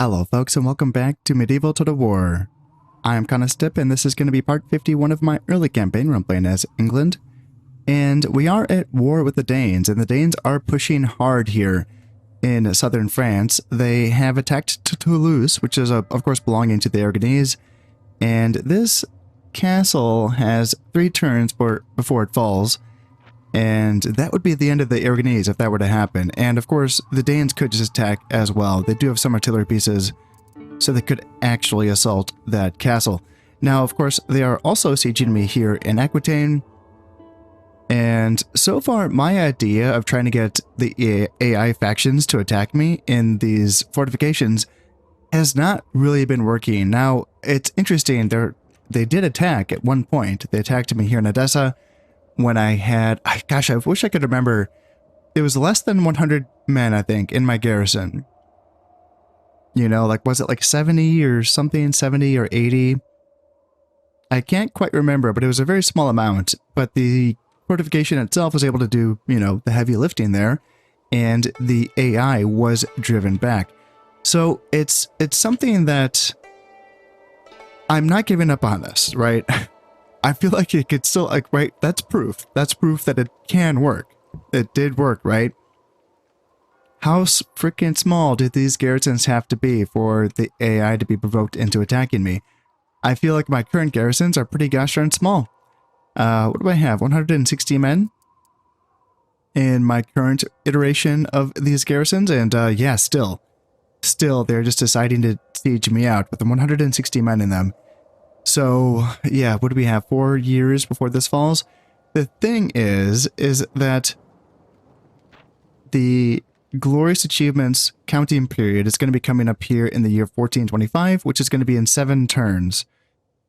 Hello folks and welcome back to Medieval Total War. I am Conostip and this is going to be part 51 of my early campaign where I'm playing as England. And we are at war with the Danes, and the Danes are pushing hard here in southern France. They have attacked Toulouse, which is of course belonging to the Aragonese, and this castle has 3 turns before it falls. And that would be the end of the Aragonese if that were to happen. And of course, the Danes could just attack as well. They do have some artillery pieces, so they could actually assault that castle. Now, of course, they are also sieging me here in Aquitaine. And so far, my idea of trying to get the AI factions to attack me in these fortifications has not really been working. Now, it's interesting. They did attack at one point. They attacked me here in Edessa. When I had, gosh, I wish I could remember, it was less than 100 men, I think, in my garrison. You know, like, was it like 70 or something, 70 or 80? I can't quite remember, but it was a very small amount. But the fortification itself was able to do, you know, the heavy lifting there, and the AI was driven back. So it's something that I'm not giving up on this, right? I feel like it could still, like, right, that's proof. That's proof that it can work. It did work, right? How freaking small did these garrisons have to be for the AI to be provoked into attacking me? I feel like my current garrisons are pretty gosh darn small. What do I have? 160 men in my current iteration of these garrisons, and yeah, still, they're just deciding to siege me out with 160 men in them. So, yeah, what do we have? 4 years before this falls? The thing is that the Glorious Achievements counting period is going to be coming up here in the year 1425, which is going to be in 7 turns.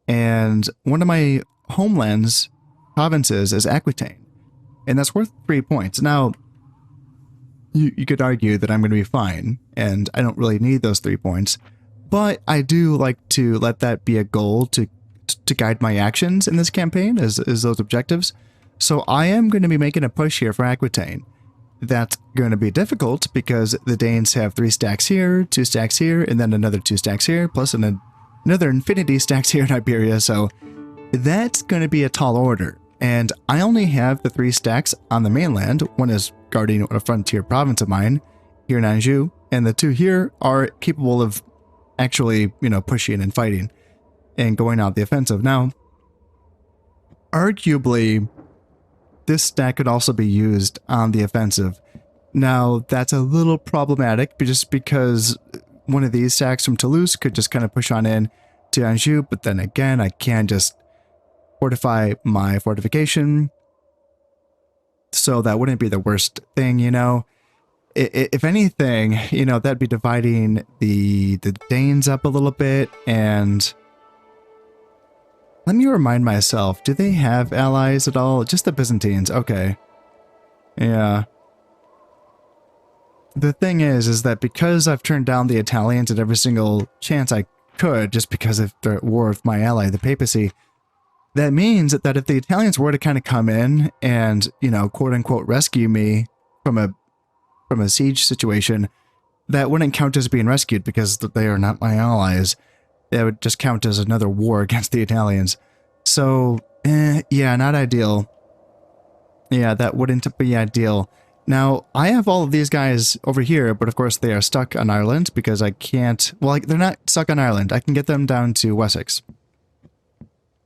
And one of my homelands, provinces, is Aquitaine. And that's worth 3 points. Now, you could argue that I'm going to be fine, and I don't really need those 3 points. But I do like to let that be a goal to guide my actions in this campaign as those objectives. So I am going to be making a push here for Aquitaine. That's going to be difficult because the Danes have 3 stacks here, 2 stacks here, and then another 2 stacks here, plus another infinity stacks here in Iberia. So that's going to be a tall order. And I only have the 3 stacks on the mainland. One is guarding a frontier province of mine here in Anjou, and the 2 here are capable of actually, you know, pushing and fighting and going out the offensive. Now, arguably, this stack could also be used on the offensive. Now, that's a little problematic just because one of these stacks from Toulouse could just kind of push on in to Anjou, but then again, I can just fortify my fortification. So that wouldn't be the worst thing, you know. If anything, you know, that'd be dividing the Danes up a little bit. And let me remind myself, do they have allies at all? Just the Byzantines. Okay. Yeah. The thing is that because I've turned down the Italians at every single chance I could, just because of the war with my ally, the papacy, that means that if the Italians were to kind of come in and, you know, quote unquote rescue me from a siege situation, that wouldn't count as being rescued because they are not my allies. That would just count as another war against the Italians. So, yeah, not ideal. Yeah, that wouldn't be ideal. Now, I have all of these guys over here, but of course they are stuck on Ireland because I can't... Well, they're not stuck on Ireland. I can get them down to Wessex.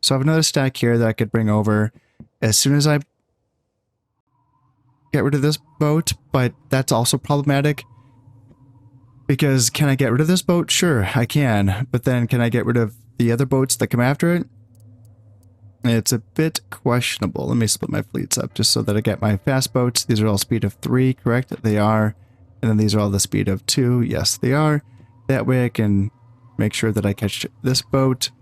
So I have another stack here that I could bring over as soon as I get rid of this boat, but that's also problematic because can I get rid of this boat? Sure, I can, but then can I get rid of the other boats that come after it? It's a bit questionable. Let me split my fleets up just so that I get my fast boats. These are all speed of 3, correct? They are. And then these are all the speed of 2. Yes, they are. That way I can make sure that I catch this boat.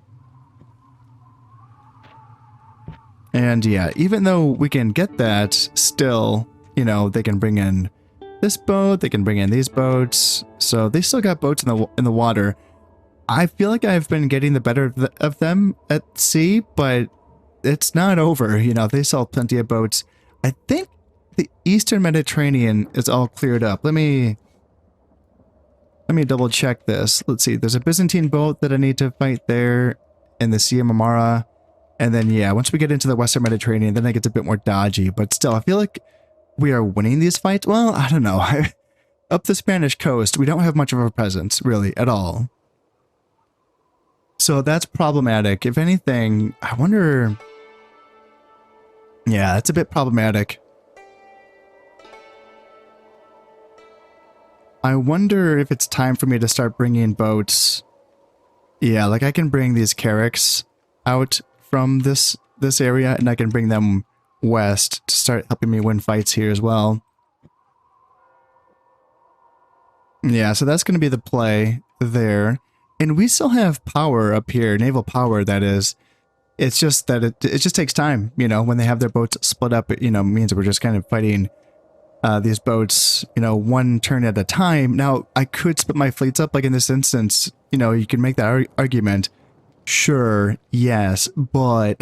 And yeah, even though we can get that, still, you know, they can bring in this boat, they can bring in these boats, so they still got boats in the water. I feel like I've been getting the better of them at sea, but it's not over. You know, they sell plenty of boats. I think the Eastern Mediterranean is all cleared up. Let me let me double check this. Let's see, there's a Byzantine boat that I need to fight there in the Sea of Marmara. And then, yeah, once we get into the Western Mediterranean, then it gets a bit more dodgy. But still, I feel like we are winning these fights. Well, I don't know. Up the Spanish coast, we don't have much of a presence, really, at all. So that's problematic. If anything, I wonder... Yeah, it's a bit problematic. I wonder if it's time for me to start bringing boats. Yeah, like I can bring these carracks out from this area, and I can bring them west to start helping me win fights here as well. Yeah, so that's going to be the play there. And we still have power up here, naval power, that is. It's just that it just takes time, you know, when they have their boats split up, it, you know, means we're just kind of fighting these boats, you know, one turn at a time. Now, I could split my fleets up, like in this instance, you know, you can make that argument. Sure, yes, but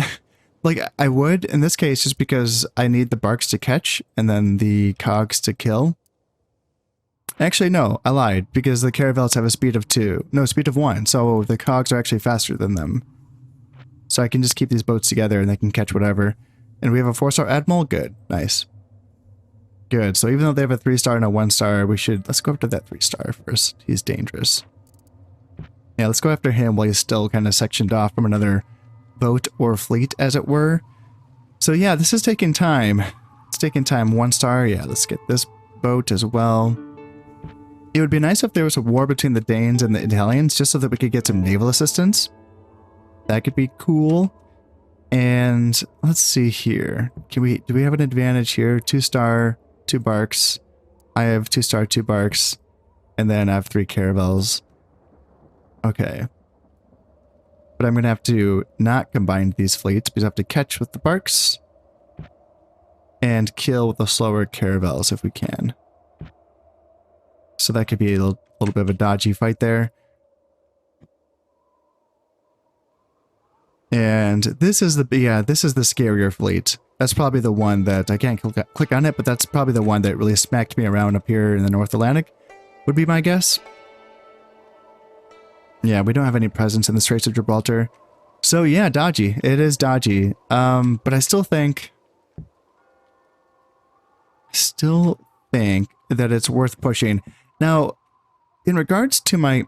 like I would in this case just because I need the barks to catch and then the cogs to kill. Actually, no, I lied, because the caravels have a speed of 2. No, speed of 1, so the cogs are actually faster than them. So I can just keep these boats together and they can catch whatever. And we have a 4-star admiral? Good. Nice. Good. So even though they have a 3-star and a 1-star, we should... Let's go after that 3-star first. He's dangerous. Yeah, let's go after him while he's still kind of sectioned off from another boat or fleet, as it were. So yeah, this is taking time. It's taking time. 1-star. Yeah, let's get this boat as well. It would be nice if there was a war between the Danes and the Italians, just so that we could get some naval assistance. That could be cool. And let's see here. Do we have an advantage here? 2-star, 2 barks. I have 2-star, 2 barks. And then I have 3 caravels. Okay. But I'm going to have to not combine these fleets because I have to catch with the barks and kill with the slower caravels if we can. So that could be a little bit of a dodgy fight there. And this is the scarier fleet. That's probably the one that I can't click on it, but that's probably the one that really smacked me around up here in the North Atlantic, would be my guess. Yeah, we don't have any presence in the Straits of Gibraltar. So yeah, dodgy. It is dodgy. But I still think that it's worth pushing. Now, in regards to my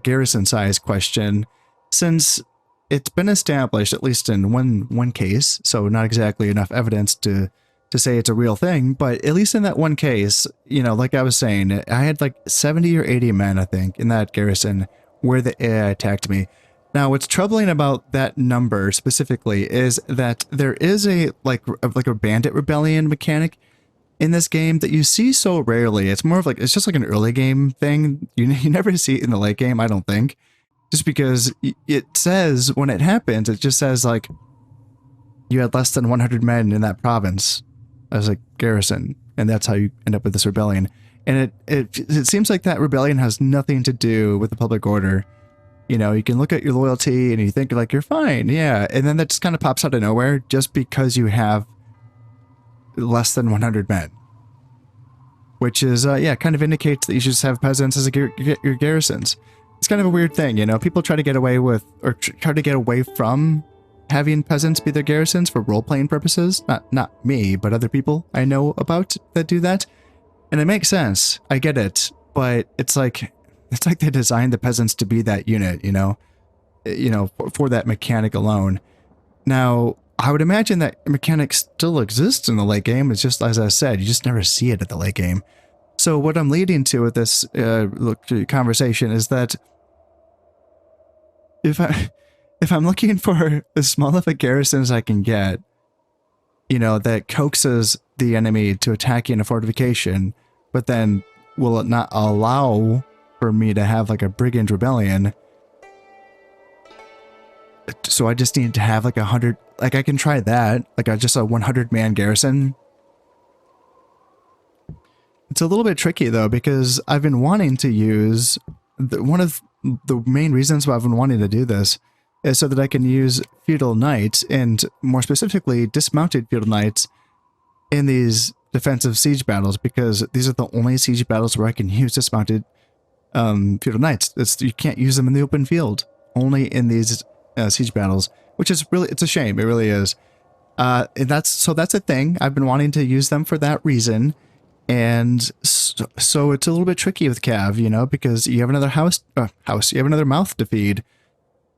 garrison size question, since it's been established, at least in one case, so not exactly enough evidence to say it's a real thing, but at least in that one case, you know, like I was saying, I had like 70 or 80 men, I think, in that garrison where the AI attacked me. Now, what's troubling about that number specifically is that there is a bandit rebellion mechanic in this game that you see so rarely. It's more of like, it's just like an early game thing. You never see it in the late game, I don't think. Just because it says, when it happens, it just says like, you had less than 100 men in that province as a garrison. And that's how you end up with this rebellion. And it seems like that rebellion has nothing to do with the public order. You know, you can look at your loyalty and you think like, you're fine. Yeah. And then that just kind of pops out of nowhere just because you have less than 100 men, which is yeah, kind of indicates that you should just have peasants as your garrisons. It's kind of a weird thing, you know. People try to get away with, or try to get away from having peasants be their garrisons for role-playing purposes. Not me, but other people I know about that do that, and it makes sense. I get it, but it's like they designed the peasants to be that unit, you know, for that mechanic alone. Now, I would imagine that mechanic still exists in the late game. It's just, as I said, you just never see it at the late game. So what I'm leading to with this conversation is that if I'm looking for as small of a garrison as I can get, you know, that coaxes the enemy to attack you in a fortification, but then will it not allow for me to have like a brigand rebellion? So I just need to have like 100, like I can try that, like just a 100-man garrison. It's a little bit tricky though, because I've been wanting to use, one of the main reasons why I've been wanting to do this is so that I can use feudal knights, and more specifically dismounted feudal knights, in these defensive siege battles, because these are the only siege battles where I can use dismounted feudal knights. You can't use them in the open field, only in these siege battles, which is really, it's a shame. It really is. That's a thing. I've been wanting to use them for that reason. And so it's a little bit tricky with Cav, you know, because you have another you have another mouth to feed.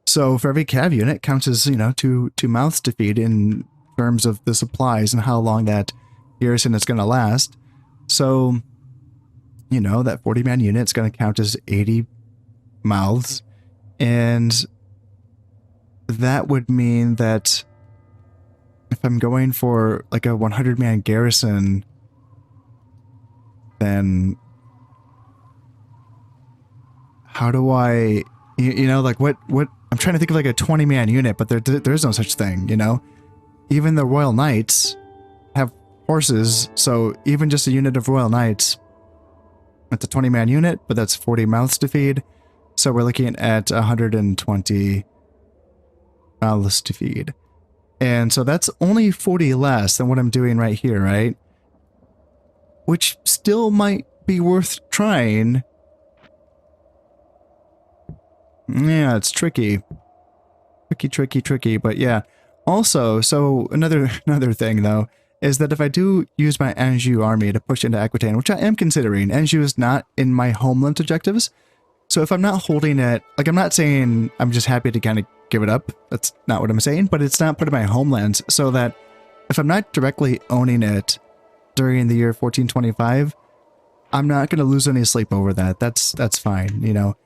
So for every Cav unit counts as, you know, two mouths to feed in terms of the supplies and how long that garrison is going to last. So, you know, that 40-man unit is going to count as 80 mouths. And that would mean that if I'm going for like a 100-man garrison, then how do I, you know, like what, I'm trying to think of like a 20-man unit, but there's no such thing, you know? Even the Royal Knights have horses, so even just a unit of Royal Knights, it's a 20-man unit, but that's 40 mouths to feed. So we're looking at 120 mouths to feed. And so that's only 40 less than what I'm doing right here, right? Which still might be worth trying. Yeah, it's tricky. Tricky, but yeah. Also, so another thing though, is that if I do use my Anjou army to push into Aquitaine, which I am considering, Anjou is not in my homeland objectives. So if I'm not holding it, like I'm not saying I'm just happy to kind of give it up. That's not what I'm saying, but it's not part of my homelands. So that if I'm not directly owning it during the year 1425, I'm not going to lose any sleep over that. That's fine, you know.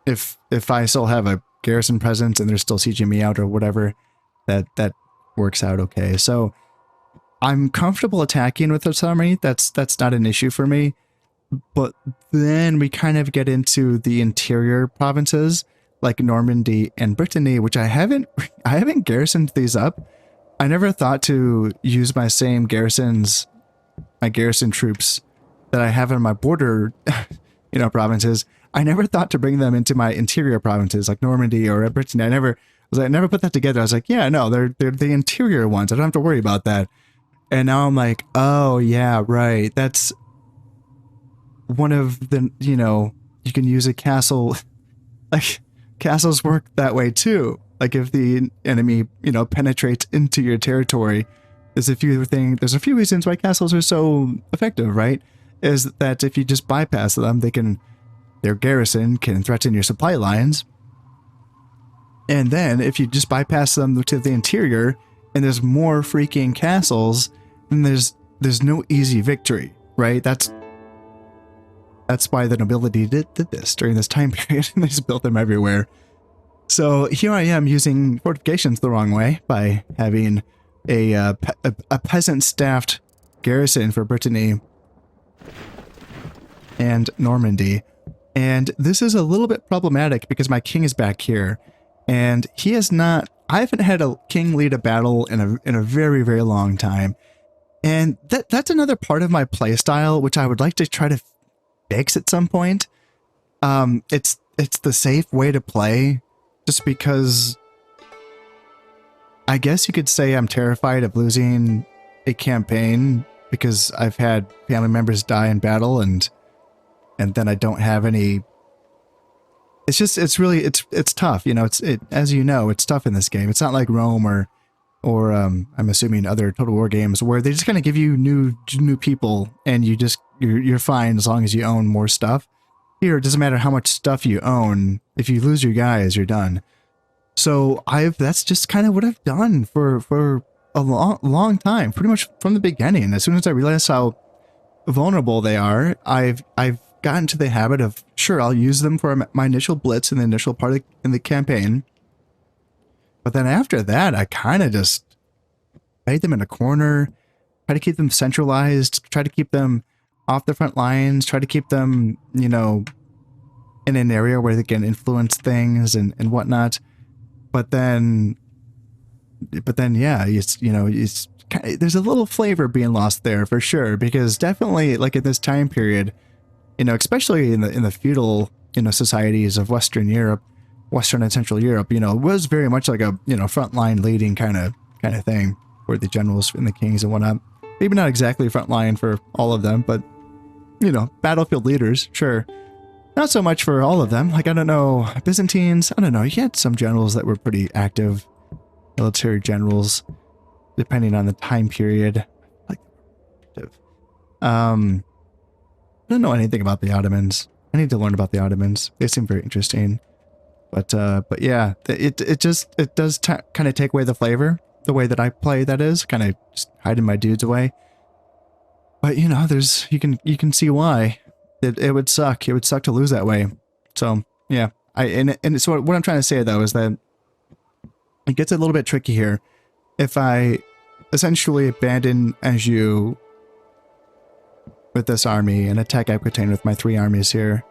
If I still have a garrison presence and they're still sieging me out or whatever, that works out okay. So I'm comfortable attacking with this army. That's not an issue for me. But then we kind of get into the interior provinces like Normandy and Brittany, which I haven't garrisoned these up. I never thought to use my same garrisons, my garrison troops that I have in my border, you know, provinces. I never thought to bring them into my interior provinces like Normandy or Brittany. I never put that together. I was like, yeah, no, they're the interior ones. I don't have to worry about that. And now I'm like, oh yeah, right. That's one of the, you know, you can use a castle, like castles work that way too. Like if the enemy, you know, penetrates into your territory, there's a few reasons why castles are so effective, right? Is that if you just bypass them, their garrison can threaten your supply lines. And then if you just bypass them to the interior and there's more freaking castles, then there's no easy victory, right? That's why the nobility did this during this time period, and they just built them everywhere. So here I am using fortifications the wrong way by having a peasant-staffed garrison for Brittany and Normandy. And this is a little bit problematic because my king is back here, and he has not. I haven't had a king lead a battle in a very, very long time, and that's another part of my playstyle which I would like to try to fix at some point. It's the safe way to play, just because I guess you could say I'm terrified of losing a campaign because I've had family members die in battle and then I don't have any. It's tough, you know. As you know, it's tough in this game. It's not like Rome or I'm assuming other Total War games where they just kind of give you new people and you're fine as long as you own more stuff. Here, it doesn't matter how much stuff you own. If you lose your guys, you're done. So that's just kind of what I've done for a long time, pretty much from the beginning. As soon as I realized how vulnerable they are, I've gotten to the habit of, sure, I'll use them for my initial blitz in the initial part in the campaign. But then after that, I kind of just bait them in a corner, try to keep them centralized, try to keep them off the front lines, try to keep them, you know, in an area where they can influence things and whatnot. But then yeah, there's a little flavor being lost there for sure, because definitely like in this time period, you know, especially in the feudal, you know, societies of Western Europe, Western and Central Europe, you know, it was very much like a, you know, frontline leading kind of thing for the generals and the kings and whatnot. Maybe not exactly frontline for all of them, but you know, battlefield leaders, sure. Not so much for all of them. Like, I don't know, Byzantines, I don't know. You had some generals that were pretty active, military generals, depending on the time period. Like, I don't know anything about the Ottomans. I need to learn about the Ottomans. They seem very interesting. But yeah, it does kind of take away the flavor, the way that I play, that is, kind of just hiding my dudes away. But you know, you can see why. It would suck. It would suck to lose that way. So yeah, and so what I'm trying to say though is that it gets a little bit tricky here. If I essentially abandon Anjou with this army and attack Aquitaine with my 3 armies here,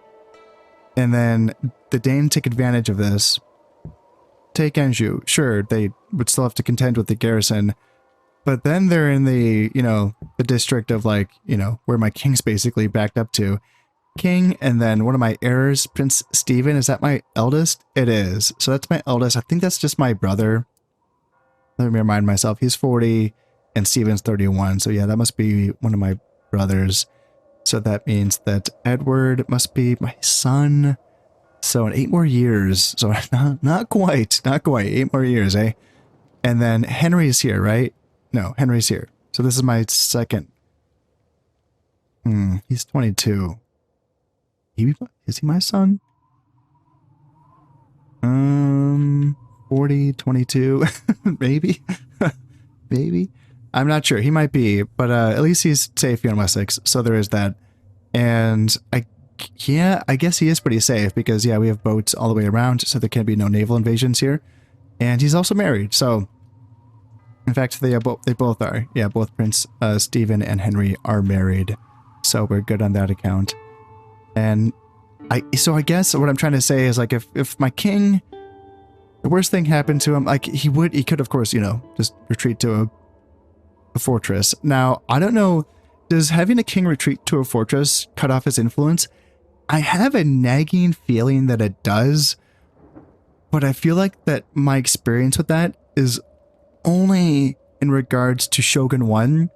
and then the Danes take advantage of this, take Anjou, sure, they would still have to contend with the garrison, but then they're in the, you know, the district of, like, you know, where my king's basically backed up to. King, and then one of my heirs, Prince Stephen, is that my eldest? It is. So that's my eldest. I think that's just my brother. Let me remind myself, he's 40 and Stephen's 31. So yeah, that must be one of my brothers. So that means that Edward must be my son. So in 8 more years, so not quite, 8 more years, eh? And then Henry's here, right? No, Henry's here. So this is my second. He's 22. Is he my son? 40, 22, maybe, maybe. I'm not sure. He might be, but at least he's safe here in Wessex. So there is that. And I guess he is pretty safe because yeah, we have boats all the way around, so there can be no naval invasions here. And he's also married. So in fact, they both are. Yeah, both Prince Stephen and Henry are married. So we're good on that account. And I guess what I'm trying to say is, like, if my king, the worst thing happened to him, like, he could, of course, you know, just retreat to a fortress. Now, I don't know, does having a king retreat to a fortress cut off his influence? I have a nagging feeling that it does, but I feel like that my experience with that is only in regards to Shogun 1.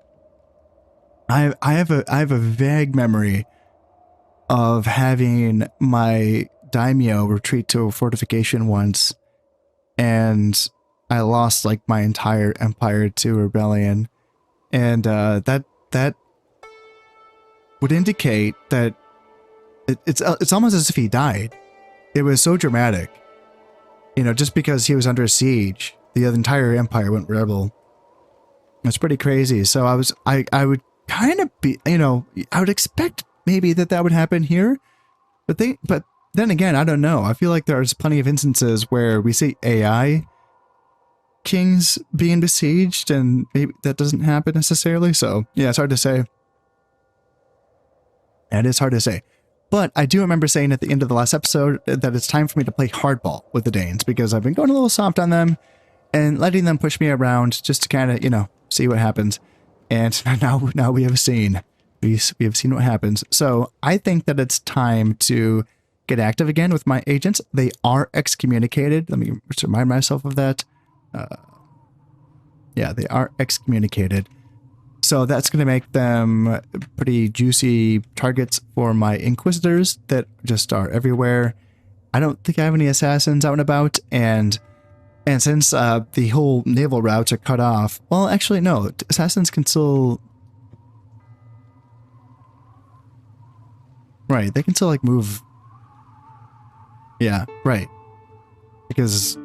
I have a vague memory of having my daimyo retreat to a fortification once, and I lost, like, my entire empire to rebellion, and that would indicate that it's almost as if he died. It was so dramatic, you know, just because he was under siege, the entire empire went rebel. It's pretty crazy. So I would kind of be, you know, I would expect maybe that would happen here, but then again, I don't know. I feel like there's plenty of instances where we see AI kings being besieged, and maybe that doesn't happen necessarily. So yeah, it's hard to say. It is hard to say. But I do remember saying at the end of the last episode that it's time for me to play hardball with the Danes, because I've been going a little soft on them and letting them push me around just to kind of, you know, see what happens. And now we have seen. We have seen what happens. So I think that it's time to get active again with my agents. They are excommunicated. Let me just remind myself of that. Yeah, they are excommunicated. So that's going to make them pretty juicy targets for my inquisitors that just are everywhere. I don't think I have any assassins out and about, and since the whole naval routes are cut off, well, actually no, assassins can still. Right, they can still, like, move. Yeah, right. Because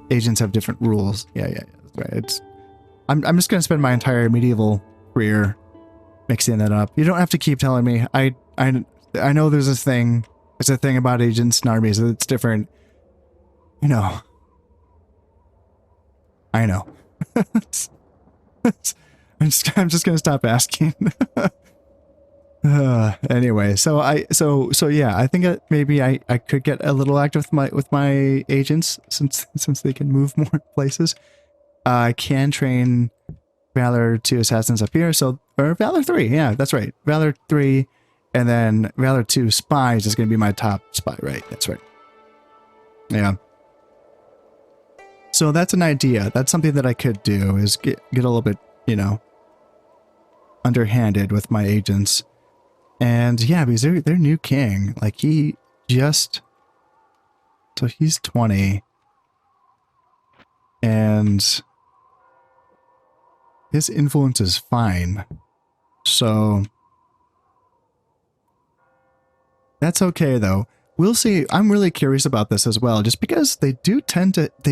agents have different rules. Yeah, that's right. I'm just gonna spend my entire medieval career mixing that up. You don't have to keep telling me. I know there's a thing. There's a thing about agents and armies that's different. You know. I know. I'm just gonna stop asking. Anyway, so yeah, I think that maybe I could get a little active with my agents since they can move more places. I can train Valor 2 assassins up here, or Valor 3, yeah, that's right, Valor 3, and then Valor 2 spies is going to be my top spy, right? That's right. Yeah. So that's an idea. That's something that I could do, is get a little bit, you know, underhanded with my agents. And yeah, because their new king, like so he's 20. And his influence is fine. So that's okay though. We'll see. I'm really curious about this as well, just because they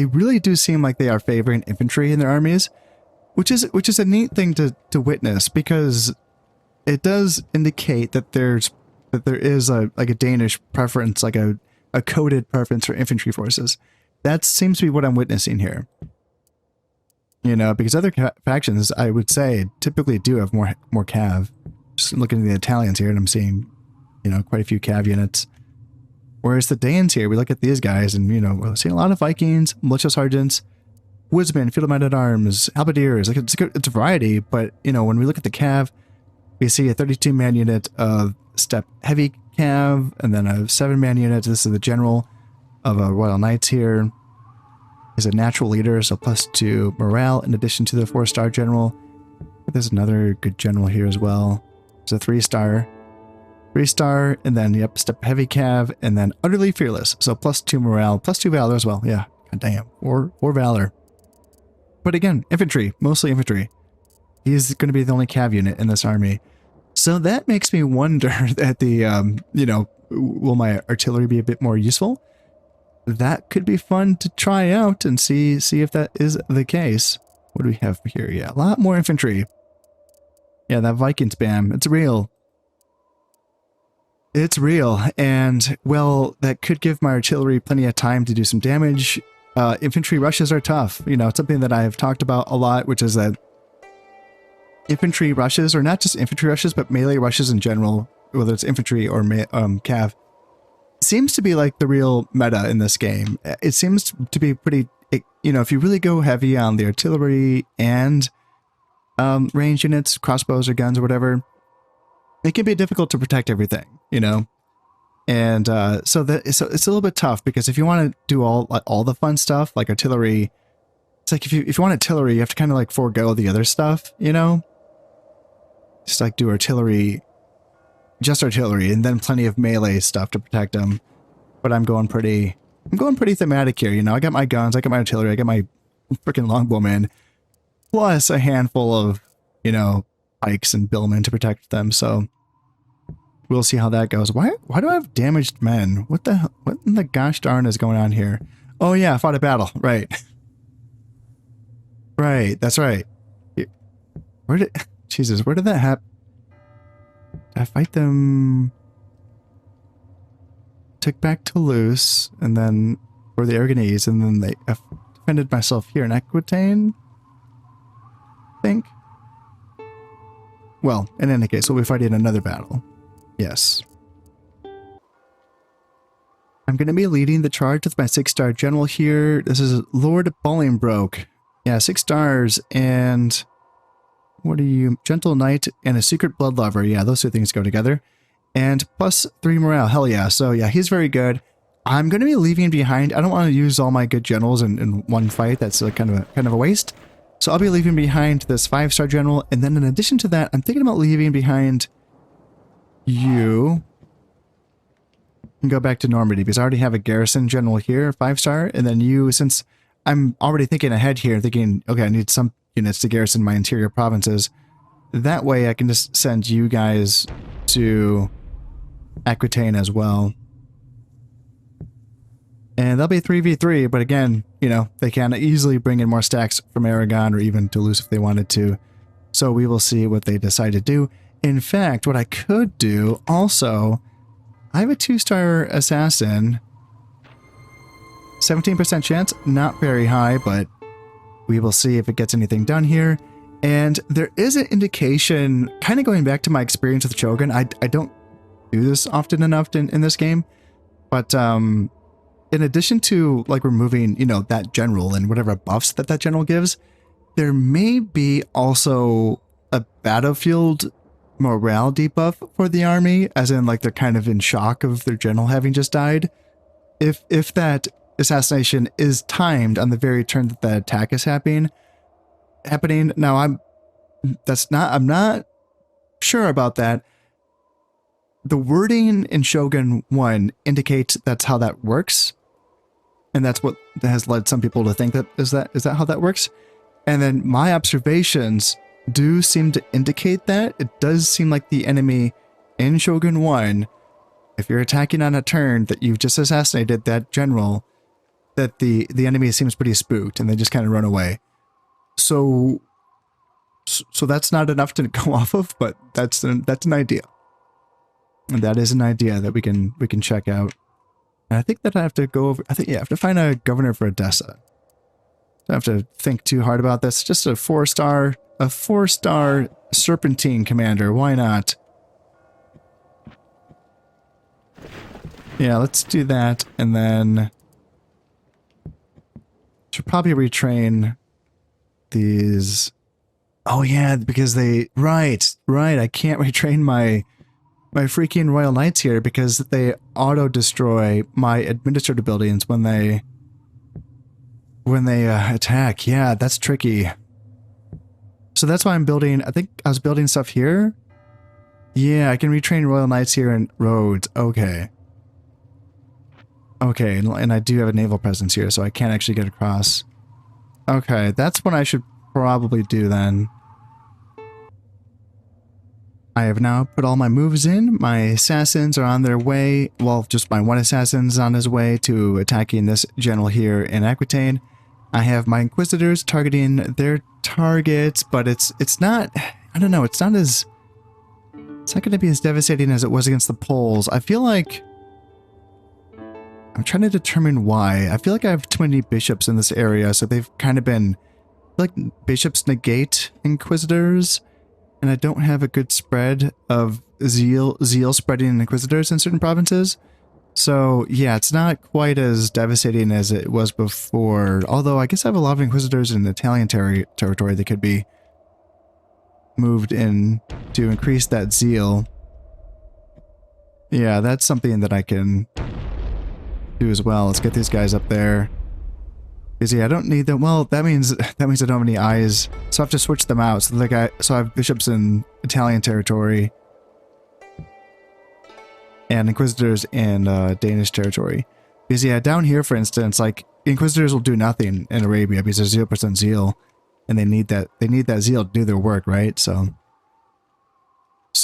really do seem like they are favoring infantry in their armies, which is a neat thing to witness, because it does indicate that there is a Danish preference, like a coded preference for infantry forces. That seems to be what I'm witnessing here. You know, because other factions, I would say, typically do have more cav. Just looking at the Italians here, and I'm seeing, you know, quite a few cav units. Whereas the Danes here, we look at these guys, and, you know, we're seeing a lot of Vikings, militia sergeants, woodsmen, field men-at-arms, halberdiers. Like, it's a variety, but, you know, when we look at the cav, we see a 32-man unit of step heavy cav, and then a 7-man unit. This is the general of Royal Knights here. He's a natural leader, so +2 morale, in addition to the 4-star general. There's another good general here as well. It's a 3-star. 3-star, and then, yep, step heavy cav, and then utterly fearless. So +2 morale, +2 valor as well. Yeah, god damn. Or valor. But again, infantry, mostly infantry. He's going to be the only cav unit in this army. So that makes me wonder at the, you know, will my artillery be a bit more useful? That could be fun to try out and see if that is the case. What do we have here? Yeah, a lot more infantry. Yeah, that Viking spam, it's real. It's real, and, well, that could give my artillery plenty of time to do some damage. Infantry rushes are tough. You know, it's something that I've talked about a lot, which is that infantry rushes, or not just infantry rushes, but melee rushes in general, whether it's infantry or cav, seems to be like the real meta in this game. It seems to be pretty, you know, if you really go heavy on the artillery and range units, crossbows or guns or whatever, it can be difficult to protect everything, you know? And so it's a little bit tough, because if you want to do all the fun stuff, like artillery, it's like if you want artillery, you have to kind of like forego the other stuff, you know? Just like do artillery, just artillery, and then plenty of melee stuff to protect them. But I'm going pretty thematic here, you know? I got my guns, I got my artillery, I got my freaking longbowmen, plus a handful of, you know, pikes and billmen to protect them, so we'll see how that goes. Why do I have damaged men? What in the gosh darn is going on here? Oh yeah, I fought a battle, right. Right, that's right. Jesus, where did that happen? Did I fight them? Took back Toulouse, and then, or the Aragonese, and then I defended myself here in Aquitaine, I think. Well, in any case, we'll be fighting another battle. Yes. I'm going to be leading the charge with my 6-star general here. This is Lord Bolingbroke. Yeah, 6 stars, and what are you? Gentle Knight and a Secret Blood Lover. Yeah, those two things go together. And +3 morale. Hell yeah. So yeah, he's very good. I'm going to be leaving behind. I don't want to use all my good generals in one fight. That's like kind of a waste. So I'll be leaving behind this 5-star general, and then in addition to that, I'm thinking about leaving behind you. And go back to Normandy, because I already have a garrison general here, 5-star, and then you, since I'm already thinking ahead here, thinking, okay, I need some units to garrison my interior provinces. That way I can just send you guys to Aquitaine as well. And they'll be 3v3, but again, you know, they can easily bring in more stacks from Aragon or even Toulouse if they wanted to. So we will see what they decide to do. In fact, what I could do also, I have a 2-star assassin. 17% chance, not very high, but we will see if it gets anything done here. And there is an indication, kind of going back to my experience with Shogun, I don't do this often enough in this game, but in addition to like removing, you know, that general and whatever buffs that general gives, there may be also a battlefield morale debuff for the army, as in like they're kind of in shock of their general having just died. If that assassination is timed on the very turn that the attack is happening. Now I'm not sure about that, the wording in Shogun 1 indicates that's how that works. And that's what has led some people to think that is that how that works? And then my observations do seem to indicate that. It does seem like the enemy in Shogun 1, if you're attacking on a turn that you've just assassinated that general, that the enemy seems pretty spooked and they just kind of run away. So that's not enough to go off of, but that's an idea. And that is an idea that we can check out. And I think that I have to go over, I have to find a governor for Odessa. Don't have to think too hard about this. Just a 4-star Serpentine commander. Why not? Yeah, let's do that. And then should probably retrain these. Oh yeah, because right. I can't retrain my freaking Royal Knights here because they auto-destroy my administrative buildings when they attack. Yeah, that's tricky. So that's why I'm building, I think I was building stuff here. Yeah, I can retrain Royal Knights here in Rhodes. Okay. Okay, and I do have a naval presence here, so I can't actually get across. Okay, that's what I should probably do then. I have now put all my moves in. My assassins are on their way. Well, just my one assassin's on his way to attacking this general here in Aquitaine. I have my Inquisitors targeting their targets, but it's not, I don't know, it's not going to be as devastating as it was against the Poles. I feel like, I'm trying to determine why. I feel like I have too many bishops in this area, so they've kind of been, like bishops negate Inquisitors. And I don't have a good spread of zeal spreading in Inquisitors in certain provinces. So yeah, it's not quite as devastating as it was before. Although I guess I have a lot of Inquisitors in Italian territory that could be moved in to increase that zeal. Yeah, that's something that I can do as well. Let's get these guys up there. Because yeah, I don't need them. Well, that means I don't have any eyes, so I have to switch them out. So I have bishops in Italian territory and Inquisitors in Danish territory. Because yeah, down here, for instance, like Inquisitors will do nothing in Arabia because there's 0% zeal, and they need that zeal to do their work, right? So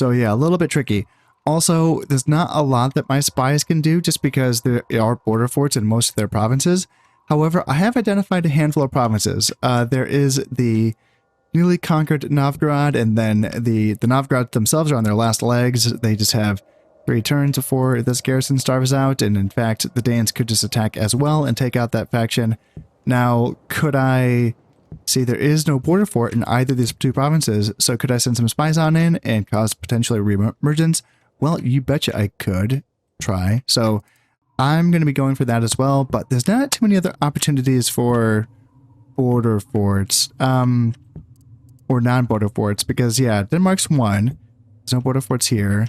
yeah, a little bit tricky. Also, there's not a lot that my spies can do just because there are border forts in most of their provinces. However, I have identified a handful of provinces. There is the newly conquered Novgorod, and then the Novgorod themselves are on their last legs. They just have 3 turns before this garrison starves out, and in fact, the Danes could just attack as well and take out that faction. Now, could I see there is no border fort in either of these 2 provinces, so could I send some spies on in and cause potentially a re-emergence? Well, you betcha I could try. So I'm going to be going for that as well, but there's not too many other opportunities for border forts, or non-border forts, because yeah, Denmark's 1. There's no border forts here.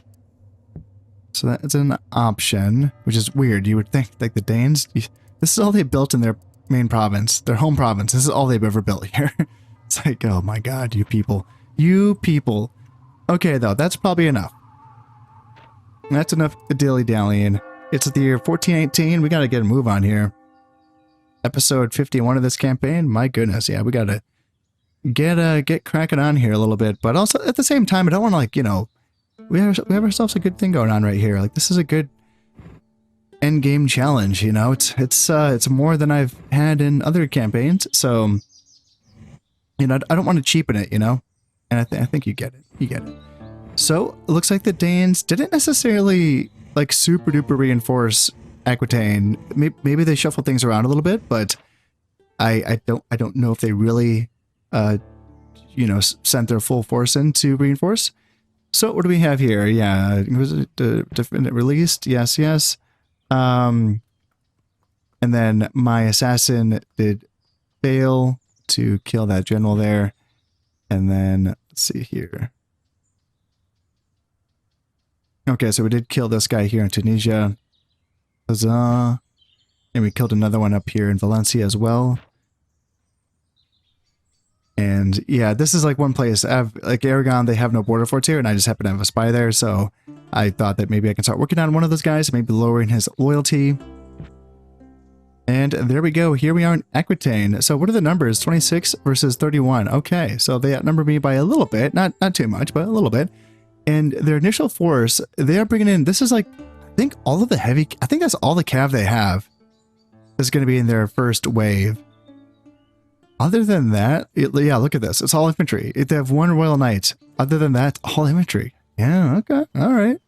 So that's an option, which is weird. You would think, like, the Danes, this is all they built in their main province, their home province. This is all they've ever built here. It's like, oh my god, you people. You people. Okay, though, that's probably enough. That's enough dilly-dallying. It's the year 1418. We gotta get a move on here. Episode 51 of this campaign. My goodness, yeah, we gotta get cracking on here a little bit. But also at the same time, I don't want to, like, you know, we have ourselves a good thing going on right here. Like, this is a good end game challenge. You know, it's more than I've had in other campaigns. So, you know, I don't want to cheapen it. You know, and I think you get it. You get it. So it looks like the Danes didn't necessarily like super duper reinforce Aquitaine. Maybe they shuffled things around a little bit, but I don't know if they really you know, sent their full force in to reinforce. So what do we have here? Yeah, was it defendant released? Yes. And then my assassin did fail to kill that general there. And then let's see here. Okay, so we did kill this guy here in Tunisia. Huzzah. And we killed another one up here in Valencia as well. And yeah, this is like one place. I have, like Aragon, they have no border forts here, and I just happen to have a spy there, so I thought that maybe I can start working on one of those guys, maybe lowering his loyalty. And there we go. Here we are in Aquitaine. So what are the numbers? 26 versus 31. Okay, so they outnumber me by a little bit. Not too much, but a little bit. And their initial force, they are bringing in, this is like, I think all of the heavy, I think that's all the cav they have is going to be in their first wave. Other than that, yeah, look at this. It's all infantry. They have one Royal Knight. Other than that, all infantry. Yeah, okay. All right.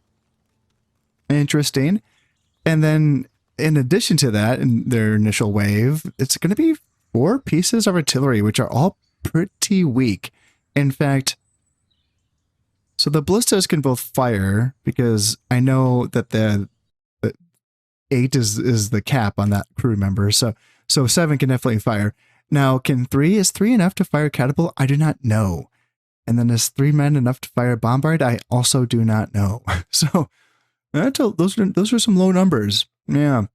Interesting. And then in addition to that, in their initial wave, it's going to be 4 pieces of artillery, which are all pretty weak. In fact, so the ballistas can both fire, because I know that the 8 is the cap on that crew member. So 7 can definitely fire. Now, is 3 enough to fire catapult? I do not know. And then is 3 men enough to fire bombard? I also do not know. So those are some low numbers. Yeah. I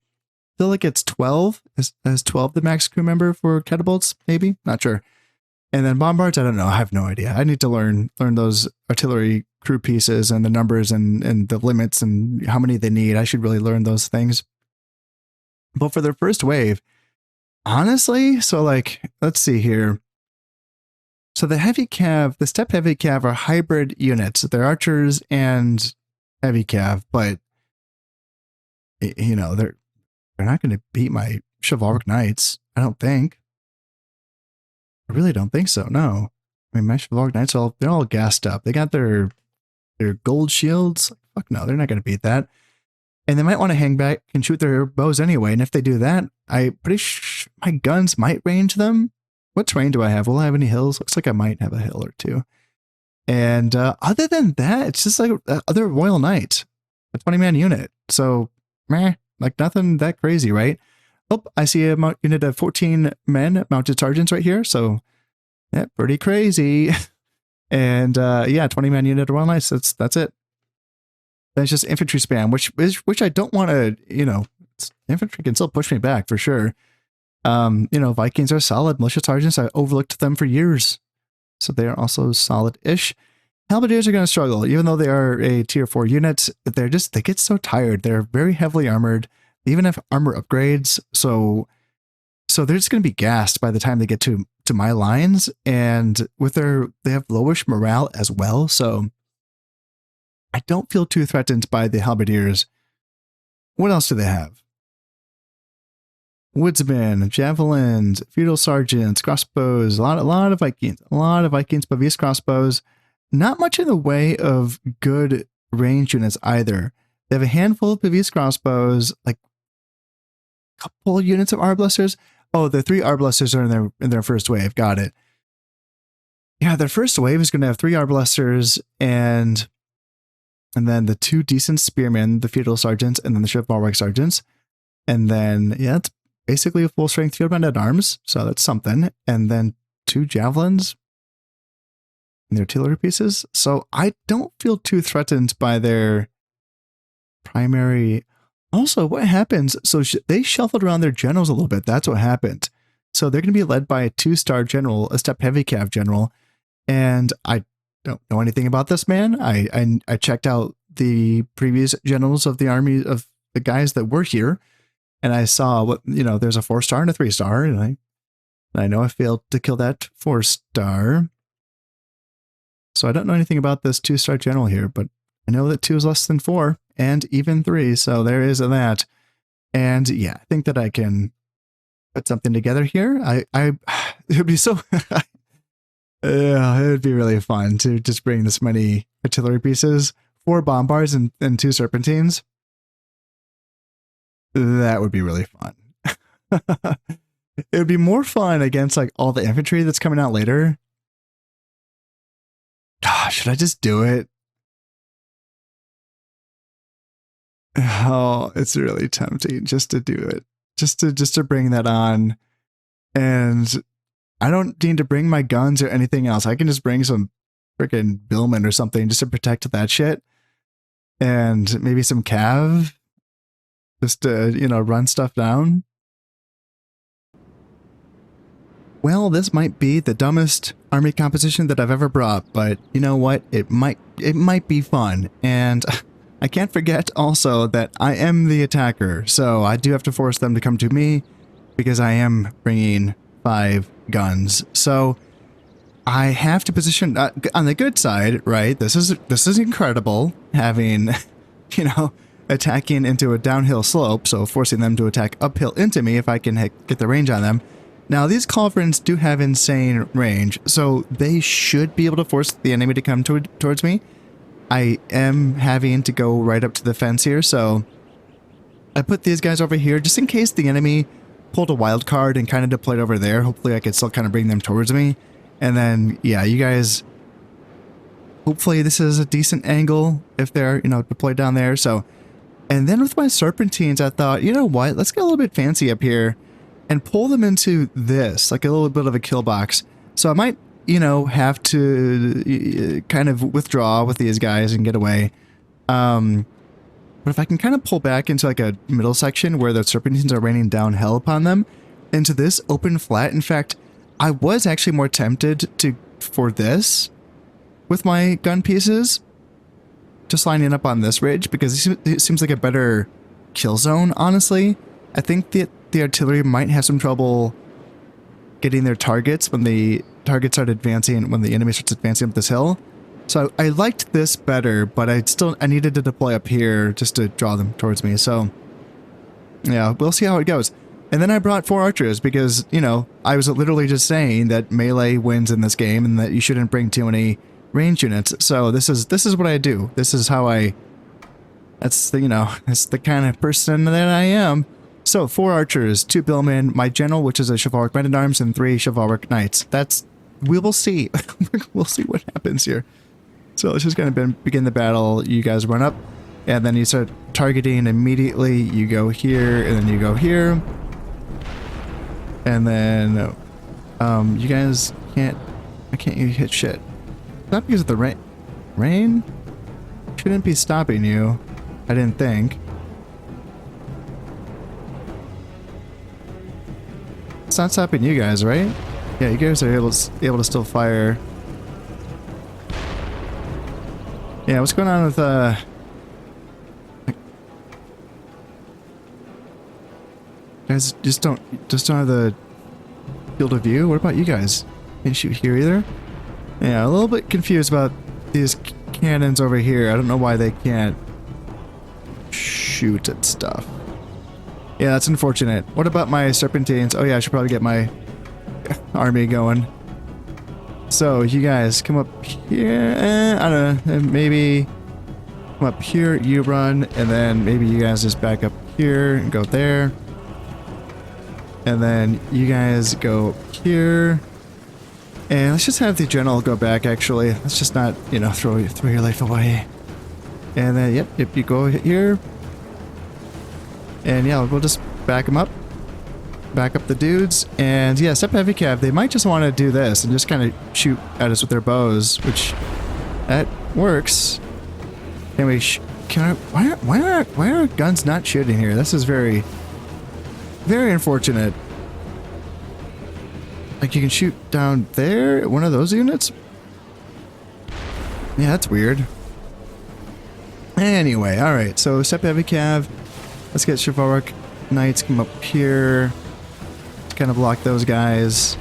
feel like it's 12. Is 12 the max crew member for catapults? Maybe? Not sure. And then bombards, I don't know. I have no idea. I need to learn those artillery crew pieces and the numbers and the limits and how many they need. I should really learn those things. But for their first wave, honestly, so like, let's see here. So the heavy cav, the step heavy cav are hybrid units. They're archers and heavy cav, but you know, they're not going to beat my chivalric knights. I don't think. I really don't think so. No. I mean, my chivalric knights they're all gassed up. They got their gold shields. Fuck no, they're not going to beat that. And they might want to hang back and shoot their bows anyway. And if they do that, I'm pretty sure my guns might range them. What terrain do I have? Will I have any hills? Looks like I might have a hill or two. And other than that, it's just like other Royal Knight, a 20-man unit. So, meh, like nothing that crazy, right? Oh, I see a unit of 14 men, mounted sergeants right here. So, yeah, pretty crazy. And yeah, 20-man unit of Royal Knights. That's it. That's just infantry spam, which I don't want to, you know, infantry can still push me back for sure. You know, Vikings are solid. Militia sergeants, I overlooked them for years. So they are also solid-ish. Halberdiers are going to struggle, even though they are a tier 4 unit. They get so tired. They're very heavily armored. They even have armor upgrades. So they're just going to be gassed by the time they get to my lines. And they have lowish morale as well. So I don't feel too threatened by the halberdiers. What else do they have? Woodsmen, javelins, feudal sergeants, crossbows, a lot of Vikings, Pavis crossbows. Not much in the way of good range units either. They have a handful of Pavis crossbows, like a couple units of arbalesters. Oh, the 3 arbalesters are in their first wave. Got it. Yeah, their first wave is going to have 3 arbalesters and then the 2 decent spearmen, the feudal sergeants, and then the chivalric sergeants. And then, yeah, it's basically a full-strength fieldman at arms, so that's something. And then 2 javelins and the artillery pieces. So I don't feel too threatened by their primary. Also, what happens? So they shuffled around their generals a little bit. That's what happened. So they're going to be led by a 2-star general, a step heavy cav general. And I don't know anything about this man. I checked out the previous generals of the army of the guys that were here, and I saw what, you know, there's a 4-star and a 3-star, and I know I failed to kill that 4-star. So I don't know anything about this 2-star general here, but I know that 2 is less than 4 and even 3. So there is that. And yeah, I think that I can put something together here. It would be so, yeah, it would be really fun to just bring this many artillery pieces, 4 bombards and 2 serpentines. That would be really fun. It would be more fun against like all the infantry that's coming out later. Should I just do it? Oh, it's really tempting just to do it. Just to bring that on. And I don't need to bring my guns or anything else. I can just bring some freaking billmen or something just to protect that shit. And maybe some cav. Just to, you know, run stuff down. Well, this might be the dumbest army composition that I've ever brought, but you know what? It might be fun. And I can't forget also that I am the attacker, so I do have to force them to come to me because I am bringing 5 guns. So I have to position on the good side, right? This is incredible having, you know, attacking into a downhill slope, so forcing them to attack uphill into me if I can get the range on them. Now, these culverins do have insane range, so they should be able to force the enemy to come towards me. I am having to go right up to the fence here, so I put these guys over here just in case the enemy pulled a wild card and kind of deployed over there. Hopefully I could still kind of bring them towards me. And then, yeah, you guys, hopefully this is a decent angle if they're, you know, deployed down there. So, and then with my serpentines, I thought, you know what, let's get a little bit fancy up here and pull them into this, like a little bit of a kill box. So I might, you know, have to kind of withdraw with these guys and get away. But if I can kind of pull back into like a middle section where the serpentines are raining down hell upon them, into this open flat. In fact, I was actually more tempted for this with my gun pieces, just lining up on this ridge because it seems like a better kill zone, honestly. I think that the artillery might have some trouble getting their targets when the targets start advancing, when the enemy starts advancing up this hill. So I liked this better, but I needed to deploy up here just to draw them towards me. So yeah, we'll see how it goes. And then I brought 4 archers because, you know, I was literally just saying that melee wins in this game and that you shouldn't bring too many range units. So this is what I do. This is how that's the, you know, that's the kind of person that I am. So 4 archers, 2 billmen, my general, which is a chivalric men-at-arms, and 3 chivalric knights. We will see. We'll see what happens here. So let's just kind of begin the battle. You guys run up, and then you start targeting immediately. You go here, and then you go here. And then, you guys can't, I can't hit shit. Not because of the rain. Rain? Shouldn't be stopping you, I didn't think. It's not stopping you guys, right? Yeah, you guys are able to still fire. Yeah, what's going on with, guys just don't have the field of view? What about you guys? Can't shoot here either? Yeah, a little bit confused about these cannons over here. I don't know why they can't shoot at stuff. Yeah, that's unfortunate. What about my serpentines? Oh yeah, I should probably get my army going. So, you guys come up here. I don't know. Maybe come up here, you run, and then maybe you guys just back up here and go there. And then you guys go here. And let's just have the general go back, actually. Let's just not, you know, throw your life away. And then, yep, you go here. And yeah, we'll just back them up. Back up the dudes. And yeah, Step Heavy Cav, they might just want to do this and just kind of shoot at us with their bows, which, that works. Anyway, why are guns not shooting here? This is very, very unfortunate. Like, you can shoot down there at one of those units? Yeah, that's weird. Anyway, alright, so Step Heavy Cav. Let's get Chivalric Knights come up here. Kind of block those guys.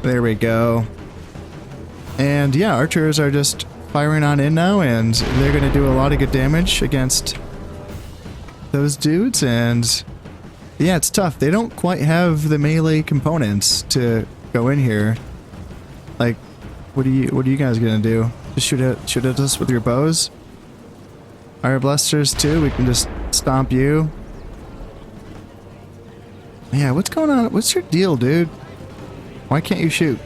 There we go. And yeah, archers are just firing on in now, and they're going to do a lot of good damage against those dudes, and yeah, it's tough. They don't quite have the melee components to go in here. Like, what are you guys gonna do? Just shoot at us with your bows? Our blasters too. We can just stomp you. Yeah, what's going on? What's your deal, dude? Why can't you shoot?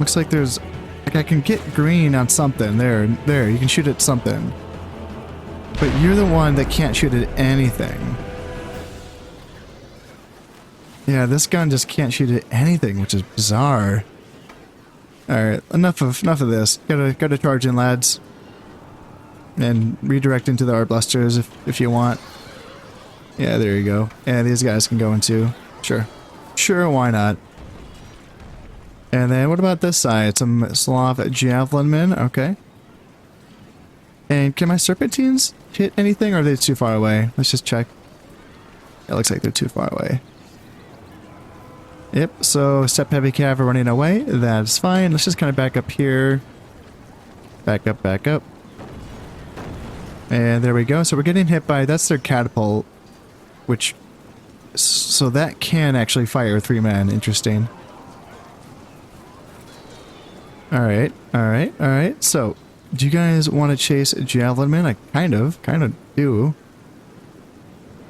Looks like there's, like, I can get green on something. There, you can shoot at something. But you're the one that can't shoot at anything. Yeah, this gun just can't shoot at anything, which is bizarre. Alright, enough of this. Gotta charge in, lads. And redirect into the art blasters if you want. Yeah, there you go. And these guys can go in too. Sure. Sure, why not? And then what about this side? Some Slav javelin men. Okay. And can my serpentines hit anything, or are they too far away? Let's just check. It looks like they're too far away. Yep, so step heavy cav are running away. That's fine. Let's just kind of back up here. Back up, back up. And there we go. So we're getting hit by, that's their catapult, which, so that can actually fire 3 men. Interesting. Alright, alright, alright. So, do you guys want to chase javelin men? I kind of do.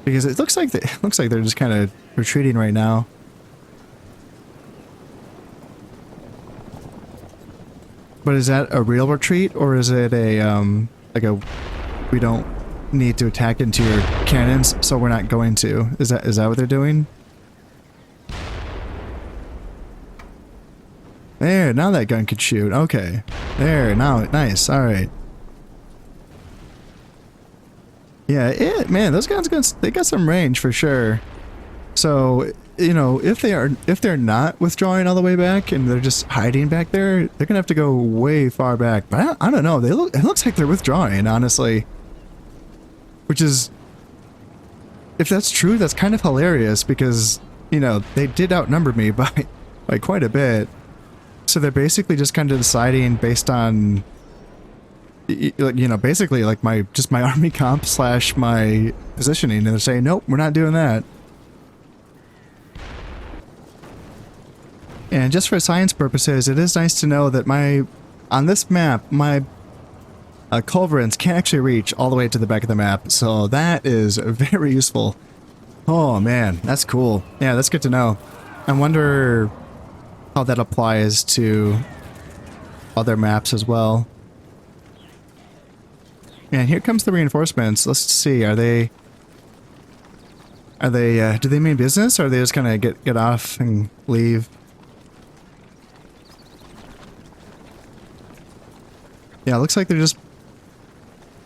Because it looks like they're just kind of retreating right now. But is that a real retreat, or is it a like a we don't need to attack into your cannons, so we're not going to? Is that what they're doing? There, now that gun could shoot. Okay. There, now, nice. Alright. Yeah, man, those guns, they got some range for sure. So, you know, if they're not withdrawing all the way back and they're just hiding back there, they're gonna have to go way far back. But I don't know. It looks like they're withdrawing, honestly. Which is, if that's true, that's kind of hilarious because, you know, they did outnumber me by quite a bit. So they're basically just kind of deciding based on, you know, basically like my army comp / my positioning, and they're saying, nope, we're not doing that. And just for science purposes, it is nice to know that on this map, my culverins can't actually reach all the way to the back of the map. So that is very useful. Oh man, that's cool. Yeah, that's good to know. I wonder how that applies to other maps as well. And here comes the reinforcements. Let's see, do they mean business, or are they just gonna get off and leave? Yeah, it looks like they're just,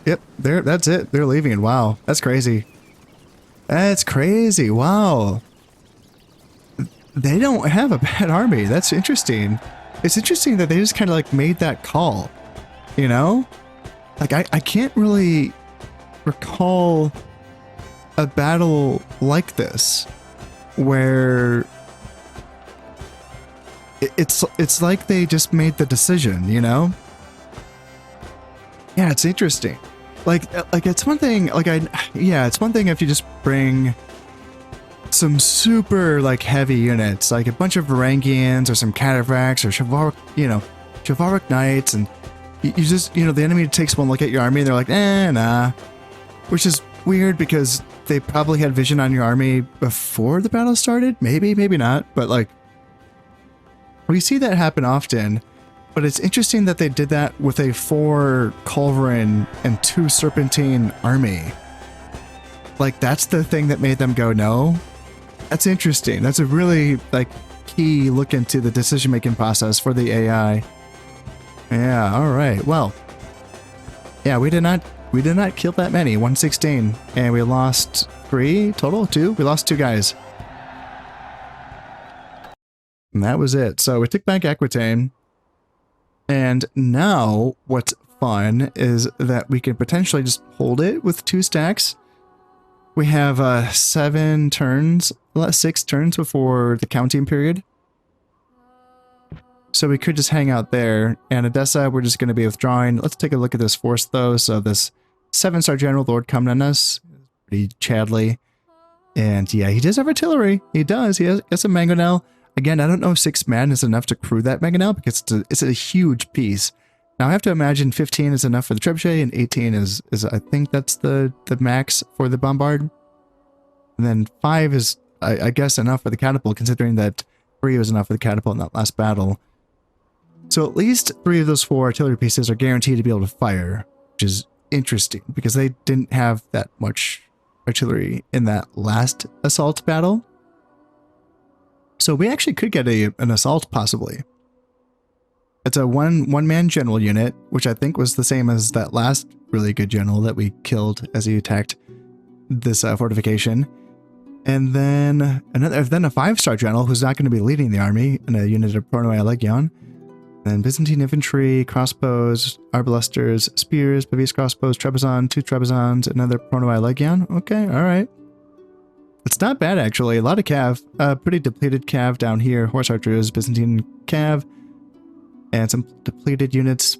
yep, that's it. They're leaving. Wow, that's crazy. That's crazy. Wow. They don't have a bad army. That's interesting. It's interesting that they just kind of like made that call, you know? Like I can't really recall a battle like this where it's like they just made the decision, you know? Yeah, it's interesting. Like it's one thing, it's one thing if you just bring some super like heavy units, like a bunch of Varangians or some Cataphracts or chivalric knights, and you just, you know, the enemy takes one look at your army and they're like, nah. Which is weird because they probably had vision on your army before the battle started. Maybe, maybe not, but like, we see that happen often. But it's interesting that they did that with a 4 Culverin and 2 Serpentine army. Like, that's the thing that made them go, no? That's interesting. That's a really, like, key look into the decision-making process for the AI. Yeah, alright. Well, yeah, we did not kill that many. 116. And we lost 3 total? 2? We lost 2 guys. And that was it. So we took back Aquitaine. And now what's fun is that we can potentially just hold it with 2 stacks. We have 7 turns, 6 turns before the counting period. So we could just hang out there. And Edessa, we're just going to be withdrawing. Let's take a look at this force though. So this 7-star general, Lord Comnenus, pretty Chadley. And yeah, he does have artillery. He does. He has a mangonel. Again, I don't know if 6 men is enough to crew that mangonel because it's a huge piece. Now I have to imagine 15 is enough for the trebuchet and 18 is I think that's the max for the bombard. And then 5 is I guess enough for the catapult, considering that 3 was enough for the catapult in that last battle. So at least 3 of those 4 artillery pieces are guaranteed to be able to fire, which is interesting because they didn't have that much artillery in that last assault battle. So we actually could get an assault, possibly. It's a one-man general unit, which I think was the same as that last really good general that we killed as he attacked this fortification. And then a 5-star general who's not going to be leading the army in a unit of Pronoi Legion. Then Byzantine infantry, crossbows, arbalesters, spears, Pavese crossbows, trebizond, 2 trebizonds, another Pronoi Legion. Okay, all right. It's not bad actually. A lot of cav, pretty depleted cav down here. Horse archers, Byzantine cav, and some depleted units.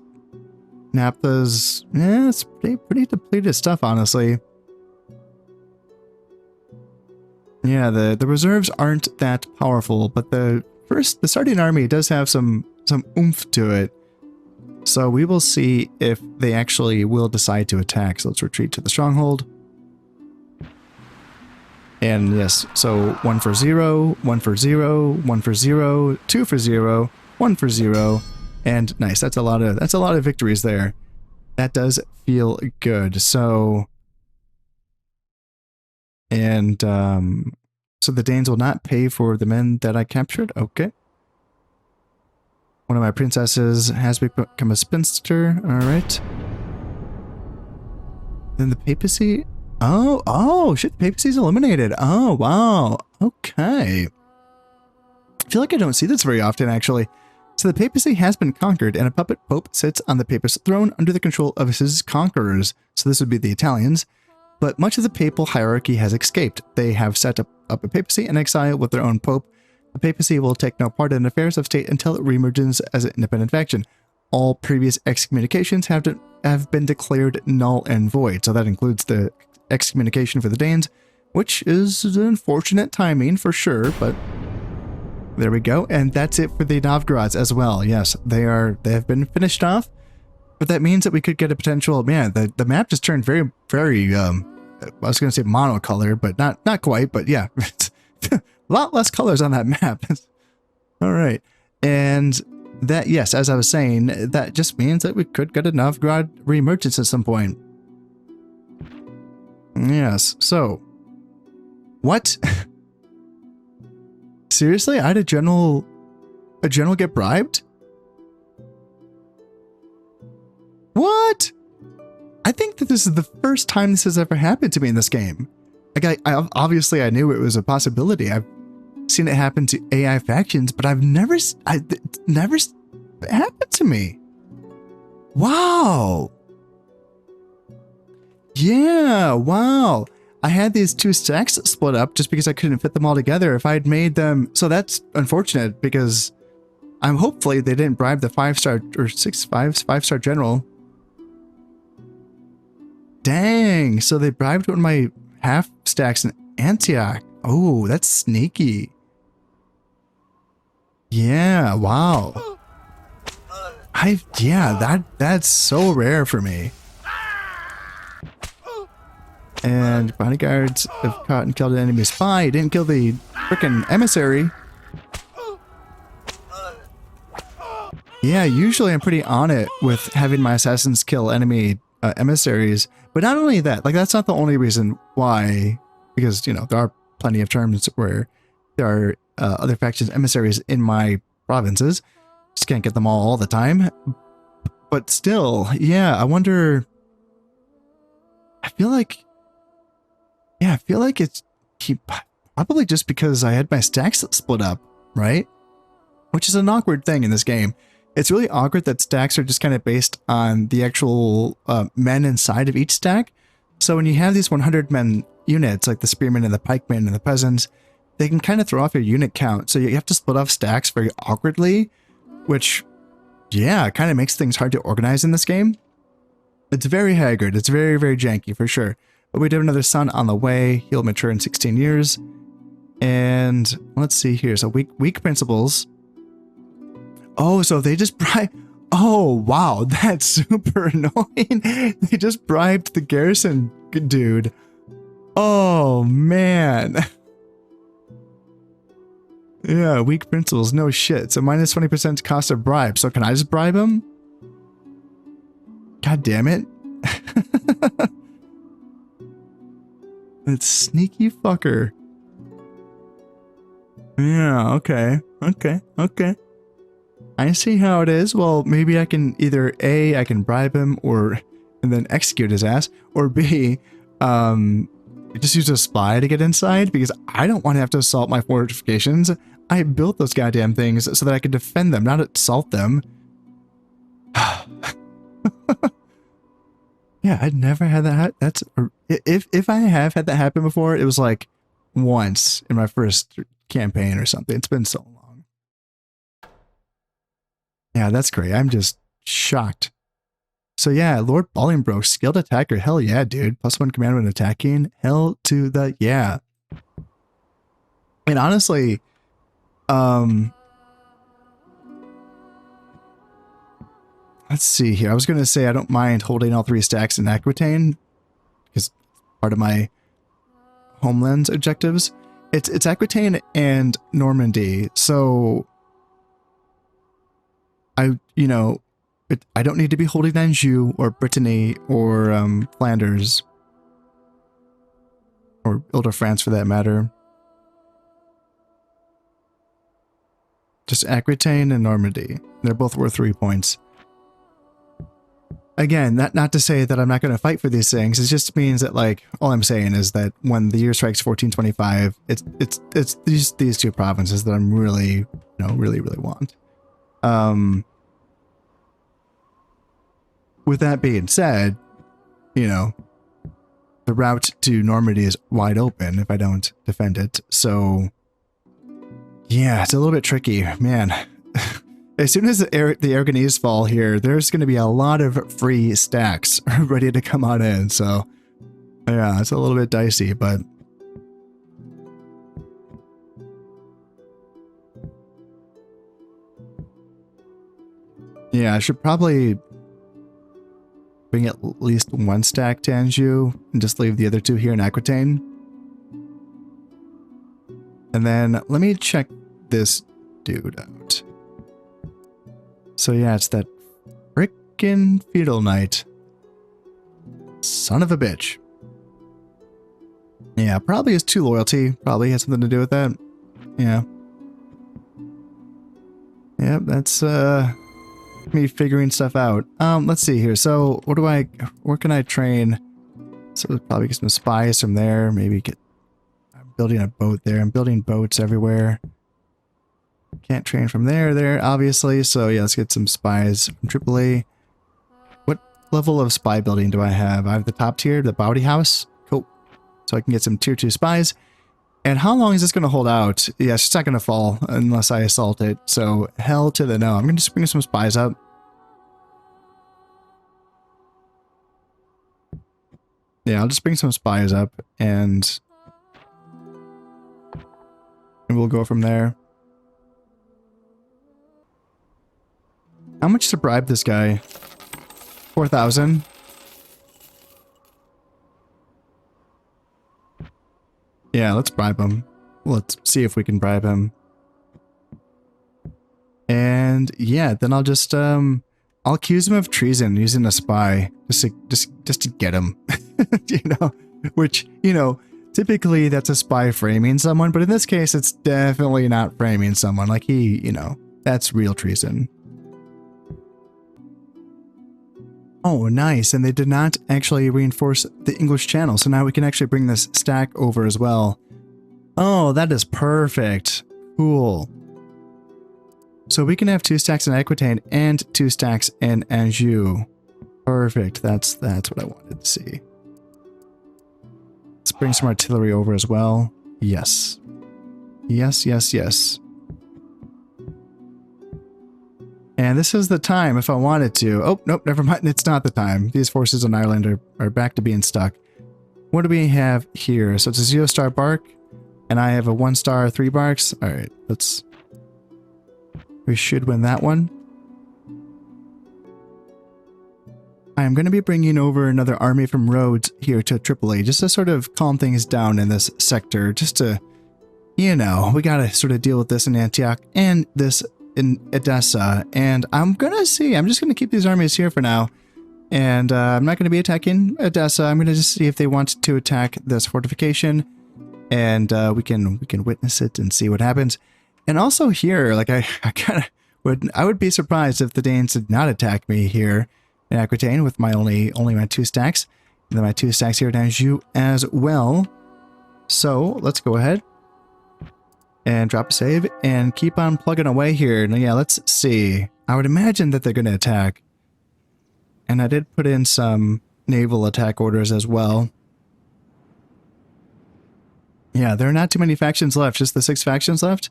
Napthas, yeah, it's pretty depleted stuff, honestly. Yeah, the reserves aren't that powerful, but the starting army does have some oomph to it. So we will see if they actually will decide to attack. So let's retreat to the stronghold. And yes, so 1 for 0, 1 for 0, 1 for 0, 2 for 0, 1 for 0, and nice. That's a lot of victories there. That does feel good. So, and so the Danes will not pay for the men that I captured. Okay. One of my princesses has become a spinster. All right. Then the papacy. Oh, shit, the papacy's eliminated. Oh, wow. Okay. I feel like I don't see this very often, actually. So the papacy has been conquered, and a puppet pope sits on the papist throne under the control of his conquerors. So this would be the Italians. But much of the papal hierarchy has escaped. They have set up a papacy in exile with their own pope. The papacy will take no part in affairs of state until it reemerges as an independent faction. All previous excommunications have been declared null and void. So that includes the excommunication for the Danes, which is unfortunate timing for sure, but there we go. And that's it for the Novgorods as well. Yes, they have been finished off, but that means that we could get a potential, man, the map just turned very, very, I was going to say monocolor, but not quite, but yeah, a lot less colors on that map. All right. And that, yes, as I was saying, that just means that we could get a Novgorod reemergence at some point. Yes, so what? Seriously? I had a general get bribed? What? I think that this is the first time this has ever happened to me in this game. Like I obviously I knew it was a possibility. I've seen it happen to AI factions, but it never happened to me. Wow. Yeah, wow. I had these 2 stacks split up just because I couldn't fit them all together. If I had made them, so that's unfortunate because hopefully they didn't bribe the 5-star or 5-star general. Dang, so they bribed one of my half stacks in Antioch. Oh, that's sneaky. Yeah, wow. That's so rare for me. And bodyguards have caught and killed an enemy spy. Didn't kill the frickin' emissary. Yeah, usually I'm pretty on it with having my assassins kill enemy emissaries. But not only that, like that's not the only reason why, because, you know, there are plenty of terms where there are other factions emissaries in my provinces. Just can't get them all the time. But still, yeah, I wonder, I feel like it's probably just because I had my stacks split up, right? Which is an awkward thing in this game. It's really awkward that stacks are just kind of based on the actual men inside of each stack. So when you have these 100 men units, like the spearmen and the pikemen and the peasants, they can kind of throw off your unit count. So you have to split off stacks very awkwardly, which, yeah, kind of makes things hard to organize in this game. It's very haggard. It's very, very janky for sure. But we do have another son on the way. He'll mature in 16 years. And let's see here. So weak principles. Oh, so they just bribed. Oh, wow. That's super annoying. They just bribed the garrison dude. Oh, man. Yeah, weak principles. No shit. So minus 20% cost of bribe. So can I just bribe him? God damn it. That sneaky fucker. Yeah, okay. I see how it is. Well, maybe I can either A, I can bribe him and then execute his ass, or B, just use a spy to get inside because I don't want to have to assault my fortifications. I built those goddamn things so that I could defend them, not assault them. Yeah, I'd never had that. That's if I have had that happen before, it was like once in my first campaign or something. It's been so long. Yeah, that's great. I'm just shocked. So yeah, Lord Bolingbroke, skilled attacker. Hell yeah, dude. +1 command when attacking. Hell to the yeah. And honestly, let's see here. I was going to say I don't mind holding all 3 stacks in Aquitaine because part of my homeland's objectives. It's Aquitaine and Normandy. So I don't need to be holding Anjou or Brittany or Flanders or Ile-de-France for that matter. Just Aquitaine and Normandy. They're both worth 3 points. Again, not to say that I'm not going to fight for these things. It just means that, like, all I'm saying is that when the year strikes 1425, it's these 2 provinces that I'm really, really want. With that being said, the route to Normandy is wide open if I don't defend it. So, yeah, it's a little bit tricky, man. As soon as the Aragonese fall here, there's going to be a lot of free stacks ready to come on in. So, yeah, it's a little bit dicey, but yeah, I should probably bring at least 1 stack to Anjou and just leave the other 2 here in Aquitaine. And then let me check this dude out. So yeah, it's that frickin' feudal knight. Son of a bitch. Yeah, probably his 2 loyalty. Probably has something to do with that. Yeah. Yep, that's me figuring stuff out. Let's see here. So where can I train? So probably get some spies from there. Maybe I'm building a boat there. I'm building boats everywhere. Can't train from there, obviously. So yeah, let's get some spies from Tripoli. What level of spy building do I have? I have the top tier, the bounty house. Cool. So I can get some tier 2 spies. And how long is this going to hold out? Yeah, it's just not going to fall unless I assault it. So hell to the no. I'm going to just bring some spies up. Yeah, I'll just bring some spies up and we'll go from there. How much to bribe this guy? 4,000? Yeah, let's bribe him. Let's see if we can bribe him. And yeah, then I'll just I'll accuse him of treason using a spy just to get him. Which, typically that's a spy framing someone, but in this case it's definitely not framing someone. Like that's real treason. Oh, nice. And they did not actually reinforce the English Channel. So now we can actually bring this stack over as well. Oh, that is perfect. Cool. So we can have 2 stacks in Aquitaine and 2 stacks in Anjou. Perfect. That's what I wanted to see. Let's bring some artillery over as well. Yes. Yes. And this is the time if I wanted to. Oh, nope, never mind. It's not the time. These forces in Ireland are back to being stuck. What do we have here? So it's a 0-star bark, and I have a 1-star 3 barks. All right, we should win that one. I'm going to be bringing over another army from Rhodes here to Tripoli, just to sort of calm things down in this sector, just to, we got to sort of deal with this in Antioch and this in Edessa, and I'm just going to keep these armies here for now, and I'm not going to be attacking Edessa. I'm going to just see if they want to attack this fortification, and we can witness it and see what happens. And also here, like I would be surprised if the Danes did not attack me here in Aquitaine with my only my 2 stacks, and then my 2 stacks here at Anjou as well. So let's go ahead and drop a save and keep on plugging away here. Now, yeah, let's see. I would imagine that they're going to attack. And I did put in some naval attack orders as well. Yeah, there are not too many factions left. Just the 6 factions left.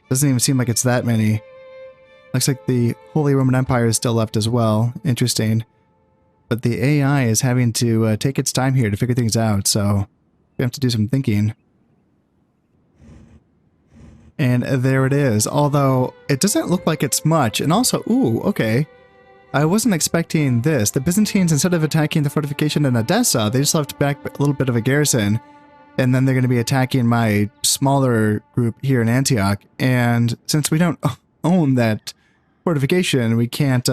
Doesn't even seem like it's that many. Looks like the Holy Roman Empire is still left as well. Interesting. But the AI is having to take its time here to figure things out, so we have to do some thinking. And there it is. Although, it doesn't look like it's much. And also, ooh, okay. I wasn't expecting this. The Byzantines, instead of attacking the fortification in Edessa, they just left back a little bit of a garrison. And then they're going to be attacking my smaller group here in Antioch. And since we don't own that fortification, we can't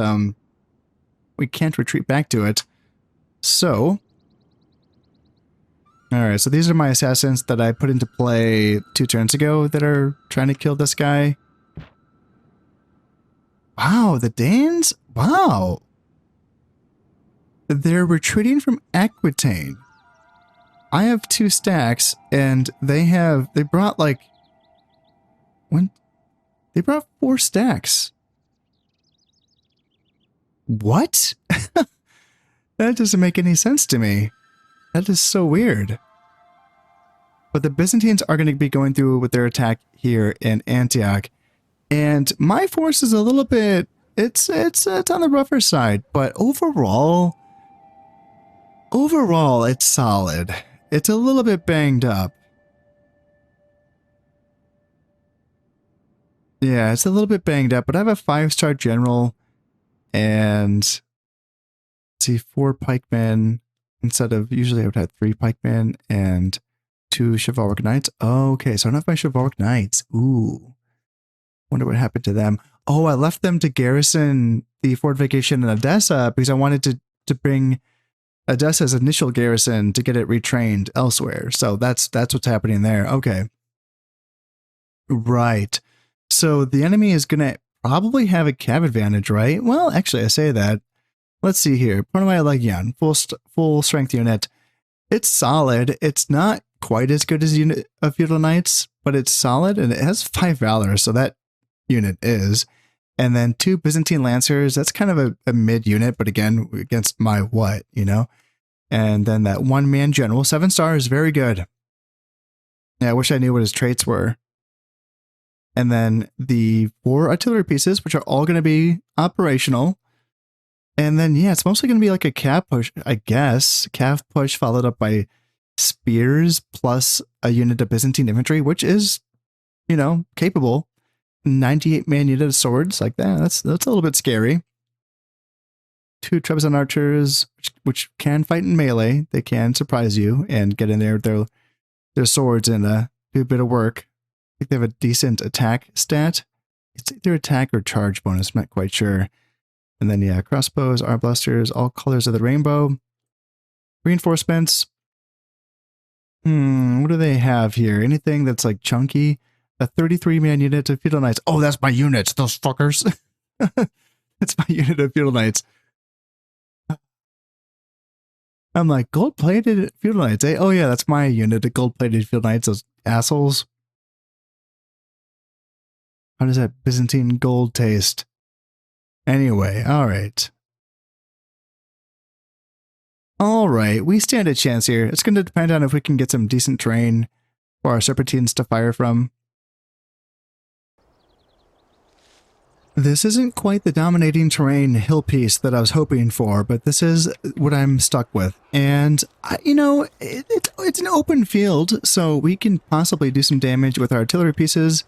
retreat back to it. So, alright, so these are my assassins that I put into play 2 turns ago that are trying to kill this guy. Wow, the Danes? Wow. They're retreating from Aquitaine. I have 2 stacks, and they brought like, they brought 4 stacks. What? That doesn't make any sense to me. That is so weird. But the Byzantines are going to be going through with their attack here in Antioch. And my force is a little bit, it's on the rougher side, but overall, it's solid. It's a little bit banged up. Yeah, it's a little bit banged up, but I have a 5-star general and let's see, 4 pikemen instead of, usually I would have 3 pikemen and 2 chivalric knights. Okay, so I don't have my chivalric knights. Ooh. Wonder what happened to them. Oh, I left them to garrison the fortification in Edessa because I wanted to bring Edessa's initial garrison to get it retrained elsewhere. So that's what's happening there. Okay. Right. So the enemy is going to probably have a cav advantage, right? Well, actually, I say that. Let's see here. Part of my Legion, full strength unit. It's solid. It's not quite as good as a unit of feudal knights, but it's solid and it has 5 valor, so that unit is. And then 2 Byzantine lancers. That's kind of a mid unit, but again, against my what, you know? And then that 1-man general, 7 stars, very good. Yeah, I wish I knew what his traits were. And then the 4 artillery pieces, which are all going to be operational. And then, yeah, it's mostly going to be like a cav push, I guess. Cav push followed up by spears plus a unit of Byzantine infantry, which is, you know, capable. 98-man unit of swords, like that. That's a little bit scary. 2 Trebizond archers, which can fight in melee. They can surprise you and get in there with their swords and do a bit of work. I think they have a decent attack stat. It's either attack or charge bonus, I'm not quite sure. And then, yeah, crossbows, arblasters, all colors of the rainbow. Reinforcements. What do they have here? Anything that's like chunky? A 33-man unit of feudal knights. Oh, that's my units, those fuckers. That's my unit of feudal knights. I'm like, gold-plated feudal knights, eh? Oh yeah, that's my unit of gold-plated feudal knights, those assholes. How does that Byzantine gold taste? Anyway, alright. Alright, we stand a chance here. It's going to depend on if we can get some decent terrain for our Serpentines to fire from. This isn't quite the dominating terrain hill piece that I was hoping for, but this is what I'm stuck with. And, you know, it's an open field, so we can possibly do some damage with our artillery pieces.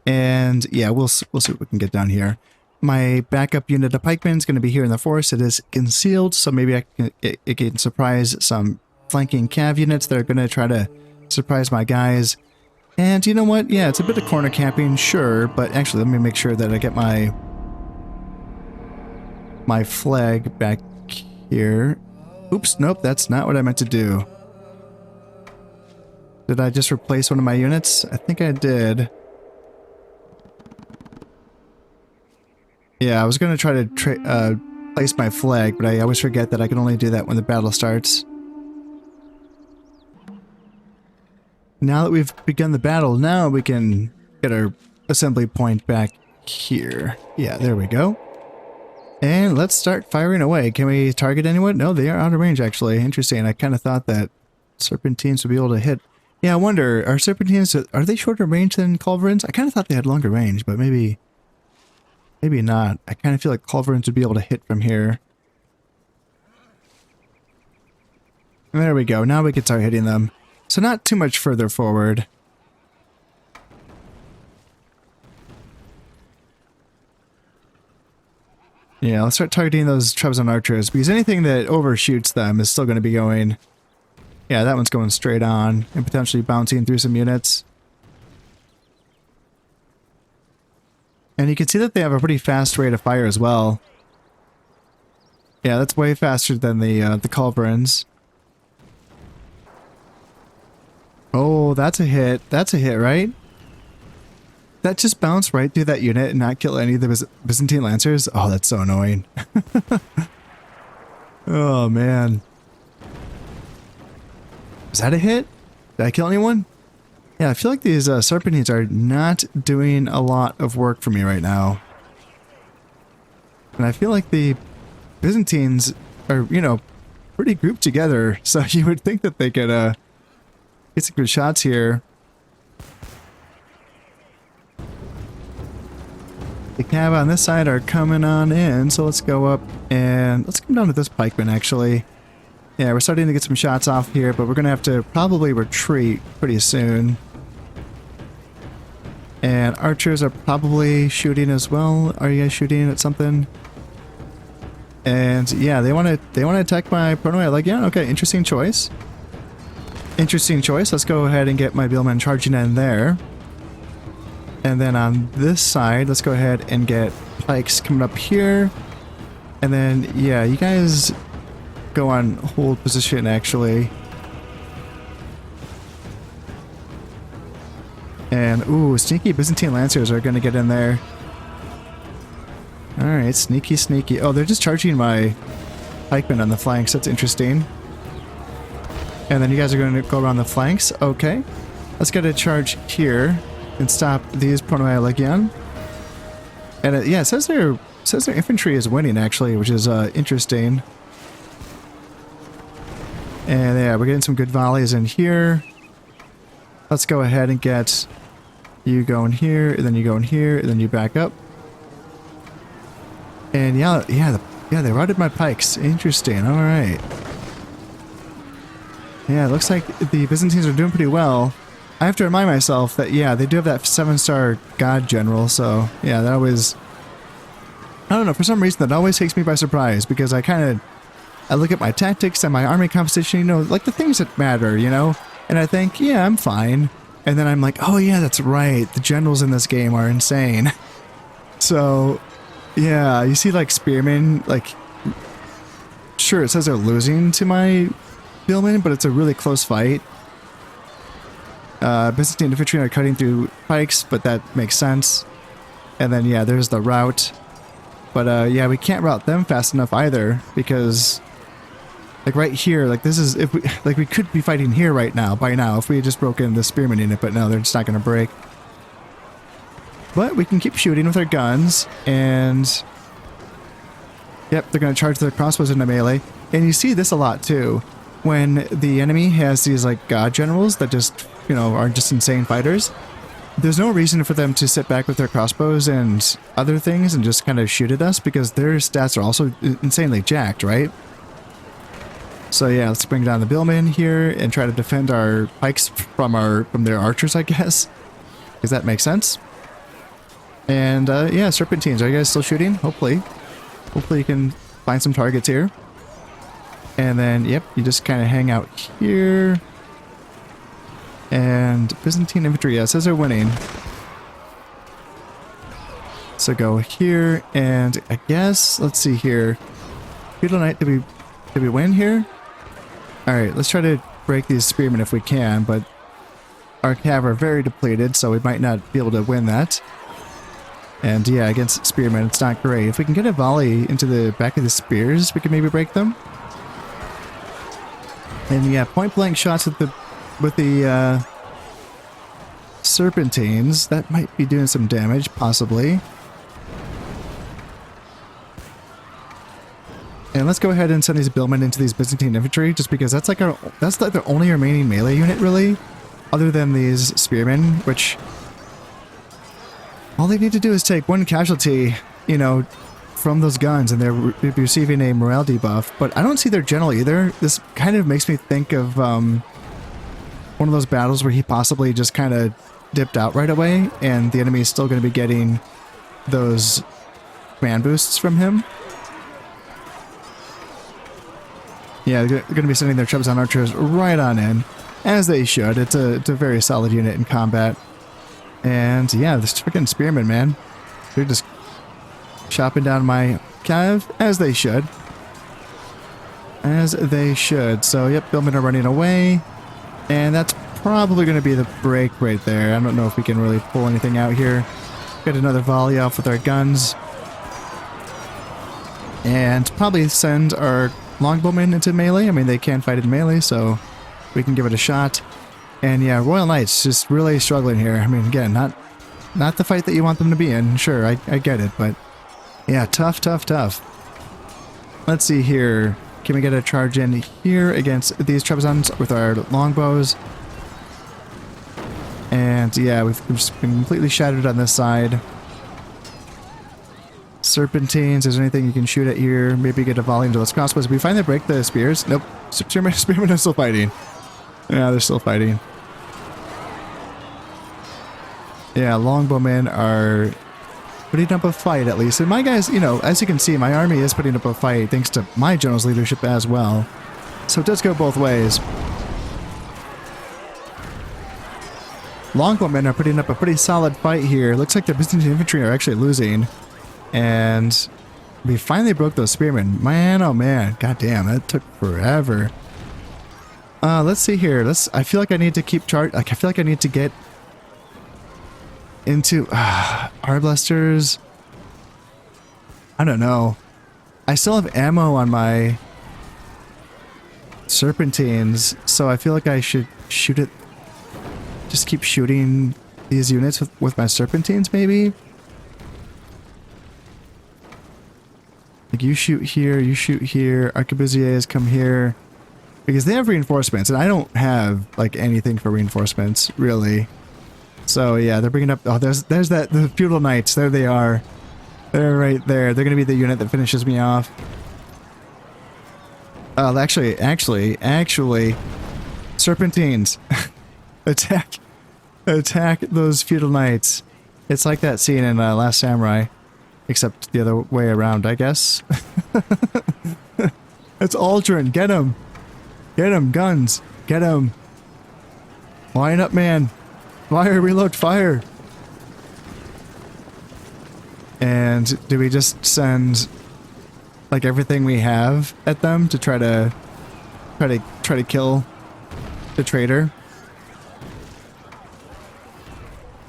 And, yeah, we'll see what we can get down here. My backup unit of pikemen is going to be here in the forest. It is concealed, so maybe it can surprise some flanking cav units that are going to try to surprise my guys. And you know what? Yeah, it's a bit of corner camping, sure, but actually let me make sure that I get my flag back here. Oops, nope, that's not what I meant to do. Did I just replace one of my units? I think I did. Yeah, I was going to try to place my flag, but I always forget that I can only do that when the battle starts. Now that we've begun the battle, now we can get our assembly point back here. Yeah, there we go. And let's start firing away. Can we target anyone? No, they are out of range, actually. Interesting. I kind of thought that Serpentines would be able to hit. Yeah, I wonder, are Serpentines, are they shorter range than Culverins? I kind of thought they had longer range, but maybe not. I kind of feel like Culverins would be able to hit from here. There we go. Now we can start hitting them. So not too much further forward. Yeah, let's start targeting those Trebizond archers, because anything that overshoots them is still going to be going... Yeah, that one's going straight on, and potentially bouncing through some units. And you can see that they have a pretty fast rate of fire as well. Yeah, that's way faster than the Culverins. Oh, that's a hit. That's a hit, right? That just bounced right through that unit and not kill any of the Byzantine Lancers? Oh, that's so annoying. Oh, man. Is that a hit? Did I kill anyone? Yeah, I feel like these Serpentines are not doing a lot of work for me right now. And I feel like the Byzantines are, you know, pretty grouped together. So you would think that they could get some good shots here. The cav on this side are coming on in, so let's go up and let's come down to this pikeman, actually. Yeah, we're starting to get some shots off here, but we're going to have to probably retreat pretty soon. And archers are probably shooting as well. Are you guys shooting at something? And yeah, they want to attack my proto like, yeah, okay, interesting choice. Interesting choice. Let's go ahead and get my Billman charging in there. And then on this side, let's go ahead and get pikes coming up here. And then, yeah, you guys go on hold position, actually. And, ooh, sneaky Byzantine Lancers are going to get in there. Alright, sneaky, sneaky. Oh, they're just charging my pikemen on the flanks. That's interesting. And then you guys are going to go around the flanks. Okay. Let's get a charge here and stop these Pronoia Legion. And yeah, it says their infantry is winning, actually, which is interesting. And yeah, we're getting some good volleys in here. Let's go ahead and get you going here, and then you go in here, and then you back up. And yeah, they routed my pikes. Interesting. All right. Yeah, it looks like the Byzantines are doing pretty well. I have to remind myself that, yeah, they do have that 7-star God General, so, yeah, that always... I don't know, for some reason that always takes me by surprise, because I look at my tactics and my army composition, you know, like the things that matter, you know? And I think, yeah, I'm fine. And then I'm like, oh yeah, that's right, the generals in this game are insane. So, yeah, you see, like, spearmen, like... Sure, it says they're losing to my Billman, but it's a really close fight. Byzantine infantry are cutting through pikes, but that makes sense. And then, yeah, there's the route. But, yeah, we can't route them fast enough either, because, like, right here, like, this is, if we, like, we could be fighting here right now, by now, if we had just broken the spearman unit, but no, they're just not going to break. But we can keep shooting with our guns, and, yep, they're going to charge their crossbows into melee. And you see this a lot, too. When the enemy has these, like, god generals that just, you know, are just insane fighters, there's no reason for them to sit back with their crossbows and other things and just kind of shoot at us, because their stats are also insanely jacked, right? So yeah, let's bring down the Billman here and try to defend our pikes from their archers, I guess, because that makes sense. And yeah, Serpentines, are you guys still shooting? Hopefully you can find some targets here. And then, yep, you just kind of hang out here. And Byzantine infantry, yeah, it says they're winning. So go here, and I guess, let's see here. Feudal Knight, did we win here? Alright, let's try to break these spearmen if we can, but our cav are very depleted, so we might not be able to win that. And yeah, against spearmen, it's not great. If we can get a volley into the back of the spears, we can maybe break them. And yeah, point blank shots with the Serpentines. That might be doing some damage, possibly. And let's go ahead and send these billmen into these Byzantine infantry, just because that's like the only remaining melee unit, really, other than these spearmen, which all they need to do is take one casualty, you know, from those guns, and they're receiving a morale debuff. But I don't see their general either. This kind of makes me think of one of those battles where he possibly just kind of dipped out right away, and the enemy is still going to be getting those command boosts from him. Yeah, they're going to be sending their Trebizond archers right on in, as they should. It's a very solid unit in combat. And yeah, this freaking spearmen, man. They're just chopping down my cav, as they should. As they should. So, yep, billmen are running away. And that's probably going to be the break right there. I don't know if we can really pull anything out here. Get another volley off with our guns. And probably send our longbowmen into melee. I mean, they can fight in melee, so we can give it a shot. And yeah, Royal Knights just really struggling here. I mean, again, not the fight that you want them to be in. Sure, I get it, but yeah, tough. Let's see here. Can we get a charge in here against these Trebizonds with our longbows? And yeah, we've just been completely shattered on this side. Serpentines, is there anything you can shoot at here? Maybe get a volley into those crossbows. Did we finally break the spears? Nope. Spearmen are still fighting. Yeah, they're still fighting. Yeah, longbowmen are putting up a fight at least. And my guys, you know, as you can see, my army is putting up a fight thanks to my general's leadership as well. So it does go both ways. Longbowmen are putting up a pretty solid fight here. Looks like the Byzantine infantry are actually losing. And we finally broke those spearmen. Man, oh man. God damn, that took forever. Let's see here. I feel like I need to keep charge. Like, I feel like I need to get into Arblasters. I don't know. I still have ammo on my Serpentines, so I feel like I should shoot it. Just keep shooting these units with my Serpentines, maybe? Like, you shoot here, arquebusiers come here. Because they have reinforcements, and I don't have, like, anything for reinforcements, really. So, yeah, they're bringing up... Oh, there's the Feudal Knights. There they are. They're right there. They're going to be the unit that finishes me off. Actually, Serpentines. Attack those Feudal Knights. It's like that scene in Last Samurai. Except the other way around, I guess. It's Aldrin. Get him. Get him, guns. Get him. Line up, man. Fire, reload, fire. And do we just send like everything we have at them to try to kill the traitor?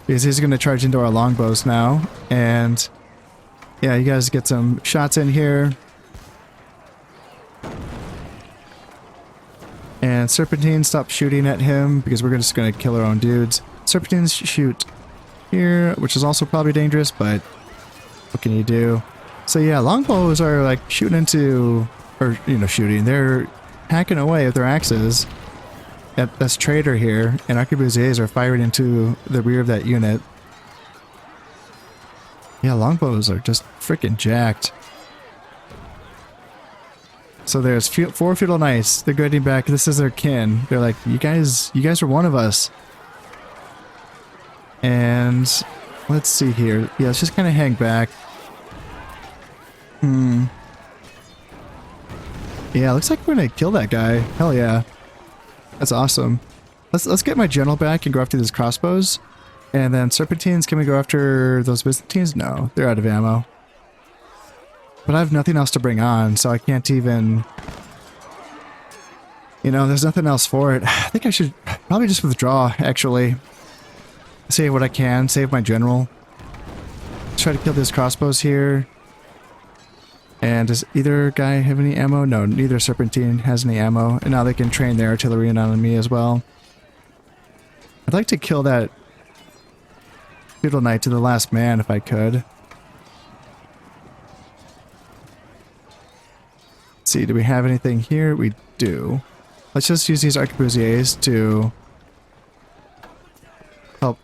Because he's going to charge into our longbows now. And yeah, you guys get some shots in here. And Serpentine, stop shooting at him because we're just going to kill our own dudes. Serpentines shoot here, which is also probably dangerous, but what can you do? So yeah, longbows are like shooting into, or you know, shooting. They're hacking away with their axes at this traitor here, and arquebusiers are firing into the rear of that unit. Yeah, longbows are just freaking jacked. So there's 4 Feudal Knights. They're getting back. This is their kin. They're like, you guys are one of us. And let's see here. Yeah, let's just kind of hang back. Yeah, looks like we're gonna kill that guy. Hell yeah. That's awesome. Let's get my general back and go after these crossbows. And then Serpentines, can we go after those Byzantines? No, they're out of ammo. But I have nothing else to bring on, so I can't even... You know, there's nothing else for it. I think I should probably just withdraw, actually. Save what I can, save my general. Let's try to kill these crossbows here. And does either guy have any ammo? No, neither Serpentine has any ammo. And now they can train their artillery in on me as well. I'd like to kill that Feudal Knight to the last man if I could. Let's see, do we have anything here? We do. Let's just use these arquebusiers to help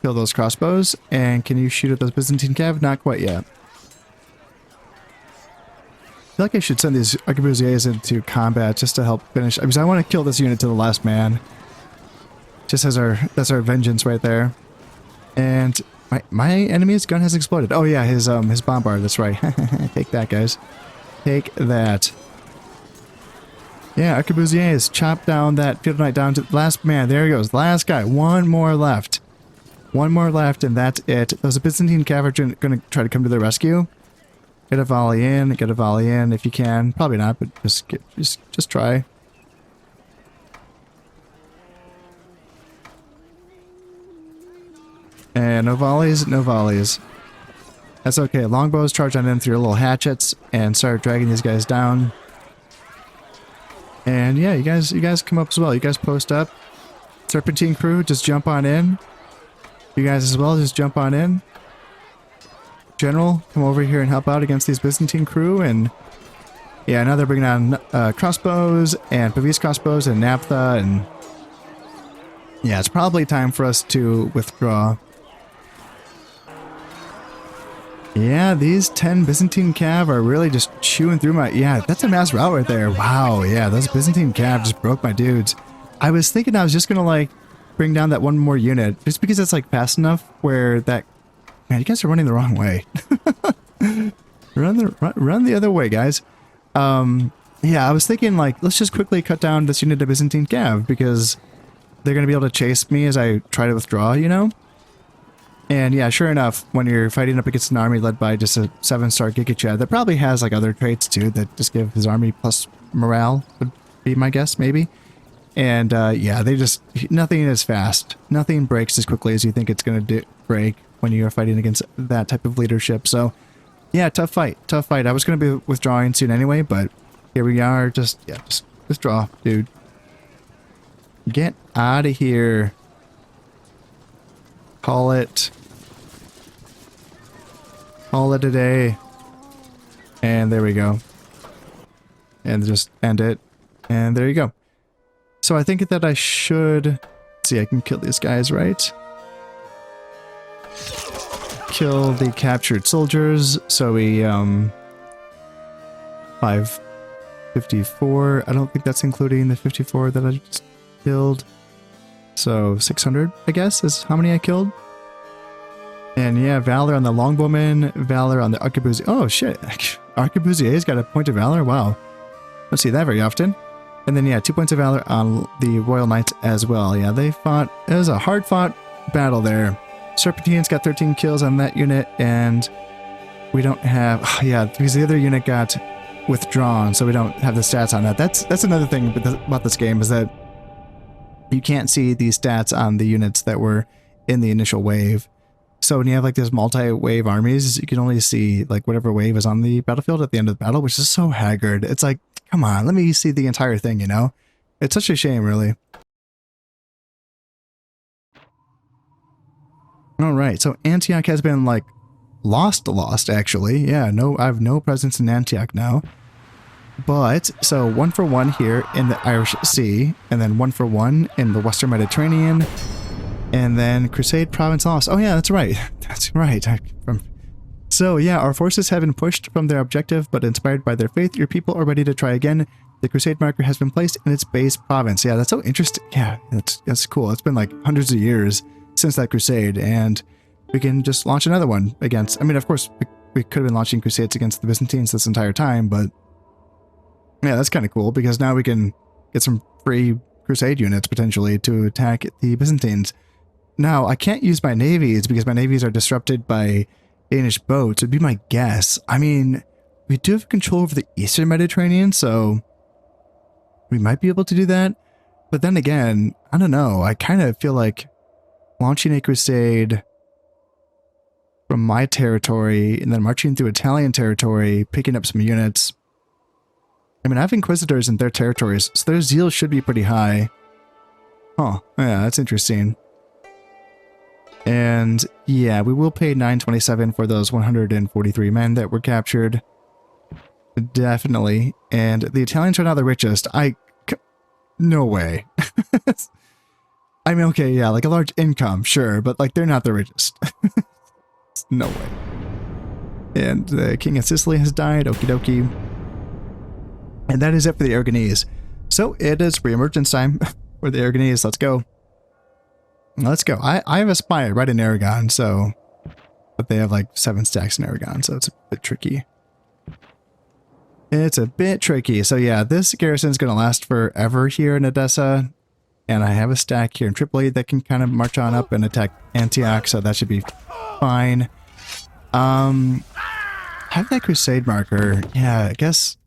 kill those crossbows. And can you shoot at those Byzantine cav? Not quite yet. I feel like I should send these arquebusiers into combat just to help finish, because I want to kill this unit to the last man. Just as that's our vengeance right there. And my enemy's gun has exploded. Oh yeah, his bombard, that's right. Take that, guys. Take that. Yeah, arquebusiers chop down that Feudal Knight down to the last man. There he goes. Last guy. One more left. One more left, and that's it. Those Byzantine cavalry are going to try to come to their rescue. Get a volley in if you can. Probably not, but just try. And no volleys, no volleys. That's okay. Longbows charge on in through your little hatchets and start dragging these guys down. And yeah, you guys come up as well. You guys post up. Serpentine crew, just jump on in. You guys as well, just jump on in. General, come over here and help out against these Byzantine crew. And yeah, now they're bringing on crossbows and Pavis crossbows and naphtha. And yeah, it's probably time for us to withdraw. Yeah, these 10 Byzantine cav are really just chewing through my... Yeah, that's a mass rout right there. Wow, yeah, those Byzantine cav just broke my dudes. I was thinking I was just gonna, like, bring down that one more unit, just because it's, like, fast enough where that... Man, you guys are running the wrong way. Run the other way, guys. Yeah, I was thinking, like, let's just quickly cut down this unit of Byzantine cav, because they're gonna be able to chase me as I try to withdraw, you know? And yeah, sure enough, when you're fighting up against an army led by just a 7-star Giga Chad that probably has like other traits too that just give his army plus morale, would be my guess, maybe. And yeah, nothing is fast. Nothing breaks as quickly as you think it's going to break when you're fighting against that type of leadership. So yeah, tough fight. I was going to be withdrawing soon anyway, but here we are. Just withdraw, dude. Get out of here. Call it a day. And there we go. And just end it. And there you go. So I think that I should... Let's see, I can kill these guys, right? Kill the captured soldiers. So we, 554. I don't think that's including the 54 that I just killed. So 600, I guess, is how many I killed. And yeah, Valor on the Longbowman, Valor on the Arquebusier. Oh shit, Arquebusier's got a point of Valor? Wow. Don't see that very often. And then yeah, 2 points of Valor on the Royal Knights as well. Yeah, they fought, it was a hard fought battle there. Serpentine's got 13 kills on that unit, and we don't have, oh yeah, because the other unit got withdrawn, so we don't have the stats on that. That's another thing about this game, is that you can't see these stats on the units that were in the initial wave. So when you have like these multi-wave armies, you can only see like whatever wave is on the battlefield at the end of the battle, which is so haggard. It's like, come on, let me see the entire thing, you know? It's such a shame, really. Alright, so Antioch has been like lost actually. Yeah, I have no presence in Antioch now. But, so 1 for 1 here in the Irish Sea, and then 1 for 1 in the Western Mediterranean, and then Crusade Province lost. Oh yeah, that's right. That's right. So yeah, our forces have been pushed from their objective, but inspired by their faith, your people are ready to try again. The Crusade marker has been placed in its base province. Yeah, that's so interesting. Yeah, that's cool. It's been like hundreds of years since that Crusade, and we can just launch another one against... I mean, of course, we could have been launching Crusades against the Byzantines this entire time, but... Yeah, that's kind of cool, because now we can get some free Crusade units, potentially, to attack the Byzantines. Now, I can't use my navies, because my navies are disrupted by Danish boats, would be my guess. I mean, we do have control over the Eastern Mediterranean, so... we might be able to do that. But then again, I don't know, I kind of feel like launching a Crusade from my territory, and then marching through Italian territory, picking up some units... I mean, I have Inquisitors in their territories, so their zeal should be pretty high. Huh. Yeah, that's interesting. And yeah, we will pay 927 for those 143 men that were captured. Definitely. And the Italians are now the richest. No way. I mean, okay, yeah, like a large income, sure, but like they're not the richest. No way. And the king of Sicily has died, okie dokie. And that is it for the Aragonese. So it is re-emergence time for the Aragonese. Let's go. Let's go. I have a spy right in Aragon, so... But they have like 7 stacks in Aragon, so it's a bit tricky. It's a bit tricky. So yeah, this garrison is going to last forever here in Edessa. And I have a stack here in Tripoli that can kind of march on up and attack Antioch, so that should be fine. Have that crusade marker. Yeah, I guess...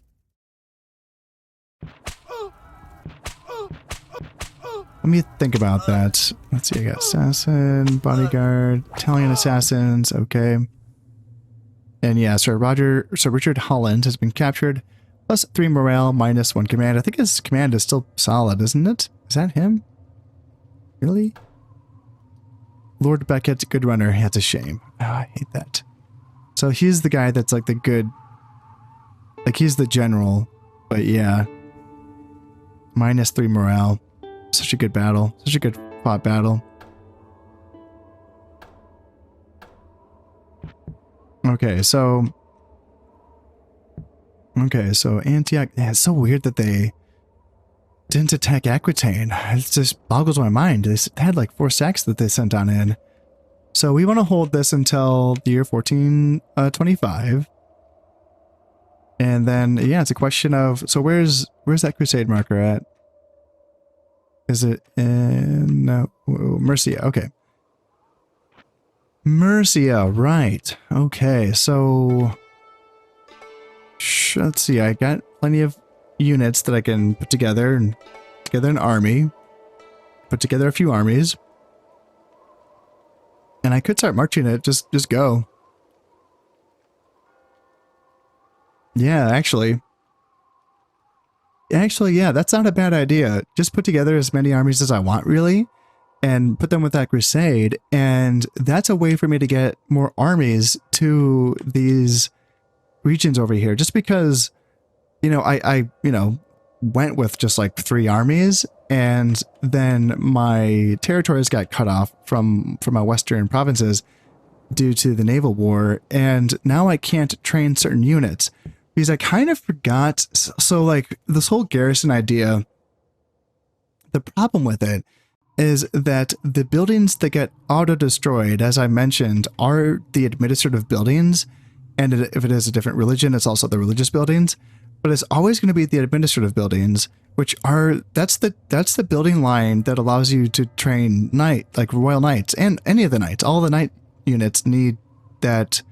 Let me think about that. Let's see, I got assassin, bodyguard, Italian assassins, okay. And yeah, Sir Richard Holland has been captured. Plus 3 morale, minus 1 command. I think his command is still solid, isn't it? Is that him? Really? Lord Beckett, good runner. That's a shame. Oh, I hate that. So he's the guy that's like the good... Like he's the general. But yeah. Minus 3 morale. Such a good battle. Such a good fought battle. Okay, so... Okay, so Antioch... Yeah, it's so weird that they didn't attack Aquitaine. It just boggles my mind. They had like 4 sacks that they sent on in. So we want to hold this until the year 1425. And then, yeah, it's a question of... So where's that crusade marker at? Is it in... No, Murcia, okay. Murcia, right. Okay, so... Let's see, I got plenty of units that I can put together and together an army. Put together a few armies. And I could start marching it, just go. Yeah, actually, yeah, that's not a bad idea. Just put together as many armies as I want, really, and put them with that crusade, and that's a way for me to get more armies to these regions over here. Just because, you know, I went with just like 3 armies, and then my territories got cut off from my western provinces due to the naval war, and now I can't train certain units. Because I kind of forgot, so like this whole garrison idea, the problem with it is that the buildings that get auto-destroyed, as I mentioned, are the administrative buildings. And if it is a different religion, it's also the religious buildings. But it's always going to be the administrative buildings, which are, that's the building line that allows you to train like royal knights and any of the knights. All the knight units need that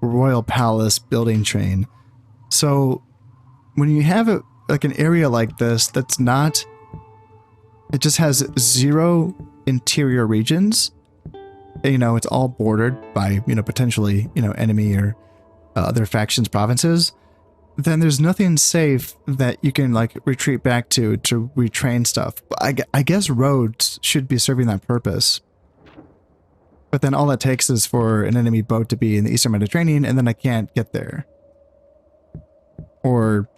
royal palace building train. So when you have like an area like this that's not, it just has 0 interior regions, you know, it's all bordered by, you know, potentially, you know, enemy or other factions provinces, then there's nothing safe that you can like retreat back to retrain stuff. I guess roads should be serving that purpose. But then all it takes is for an enemy boat to be in the Eastern Mediterranean, and then I can't get there. Or,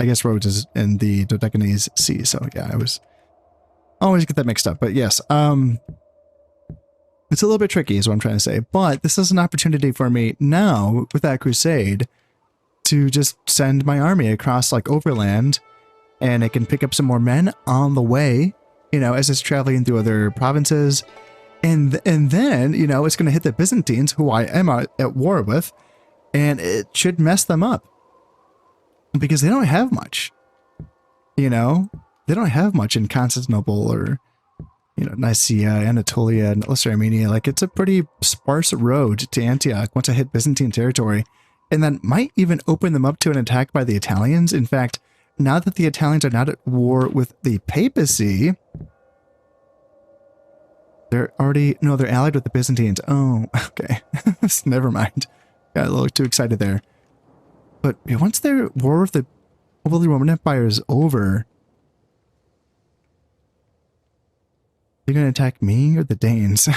I guess Rhodes is in the Dodecanese Sea, so yeah, I always get that mixed up. But yes, it's a little bit tricky is what I'm trying to say. But this is an opportunity for me now, with that crusade, to just send my army across like overland, and it can pick up some more men on the way, you know, as it's traveling through other provinces. And then, you know, it's going to hit the Byzantines, who I am at war with, and it should mess them up. Because they don't have much, you know? They don't have much in Constantinople or, you know, Nicaea, Anatolia, and Lesser Armenia. Like, it's a pretty sparse road to Antioch once I hit Byzantine territory. And that might even open them up to an attack by the Italians. In fact, now that the Italians are not at war with the papacy, they're allied with the Byzantines. Oh, okay. Never mind. Got a little too excited there. But once their war with the Holy Roman Empire is over, they're going to attack me or the Danes?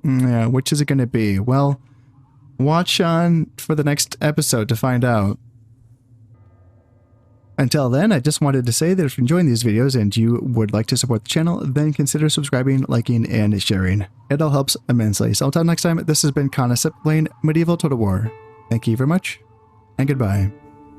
Yeah, which is it going to be? Well, watch on for the next episode to find out. Until then, I just wanted to say that if you're enjoying these videos and you would like to support the channel, then consider subscribing, liking, and sharing. It all helps immensely. So until next time, this has been Concept playing Medieval Total War. Thank you very much, and goodbye.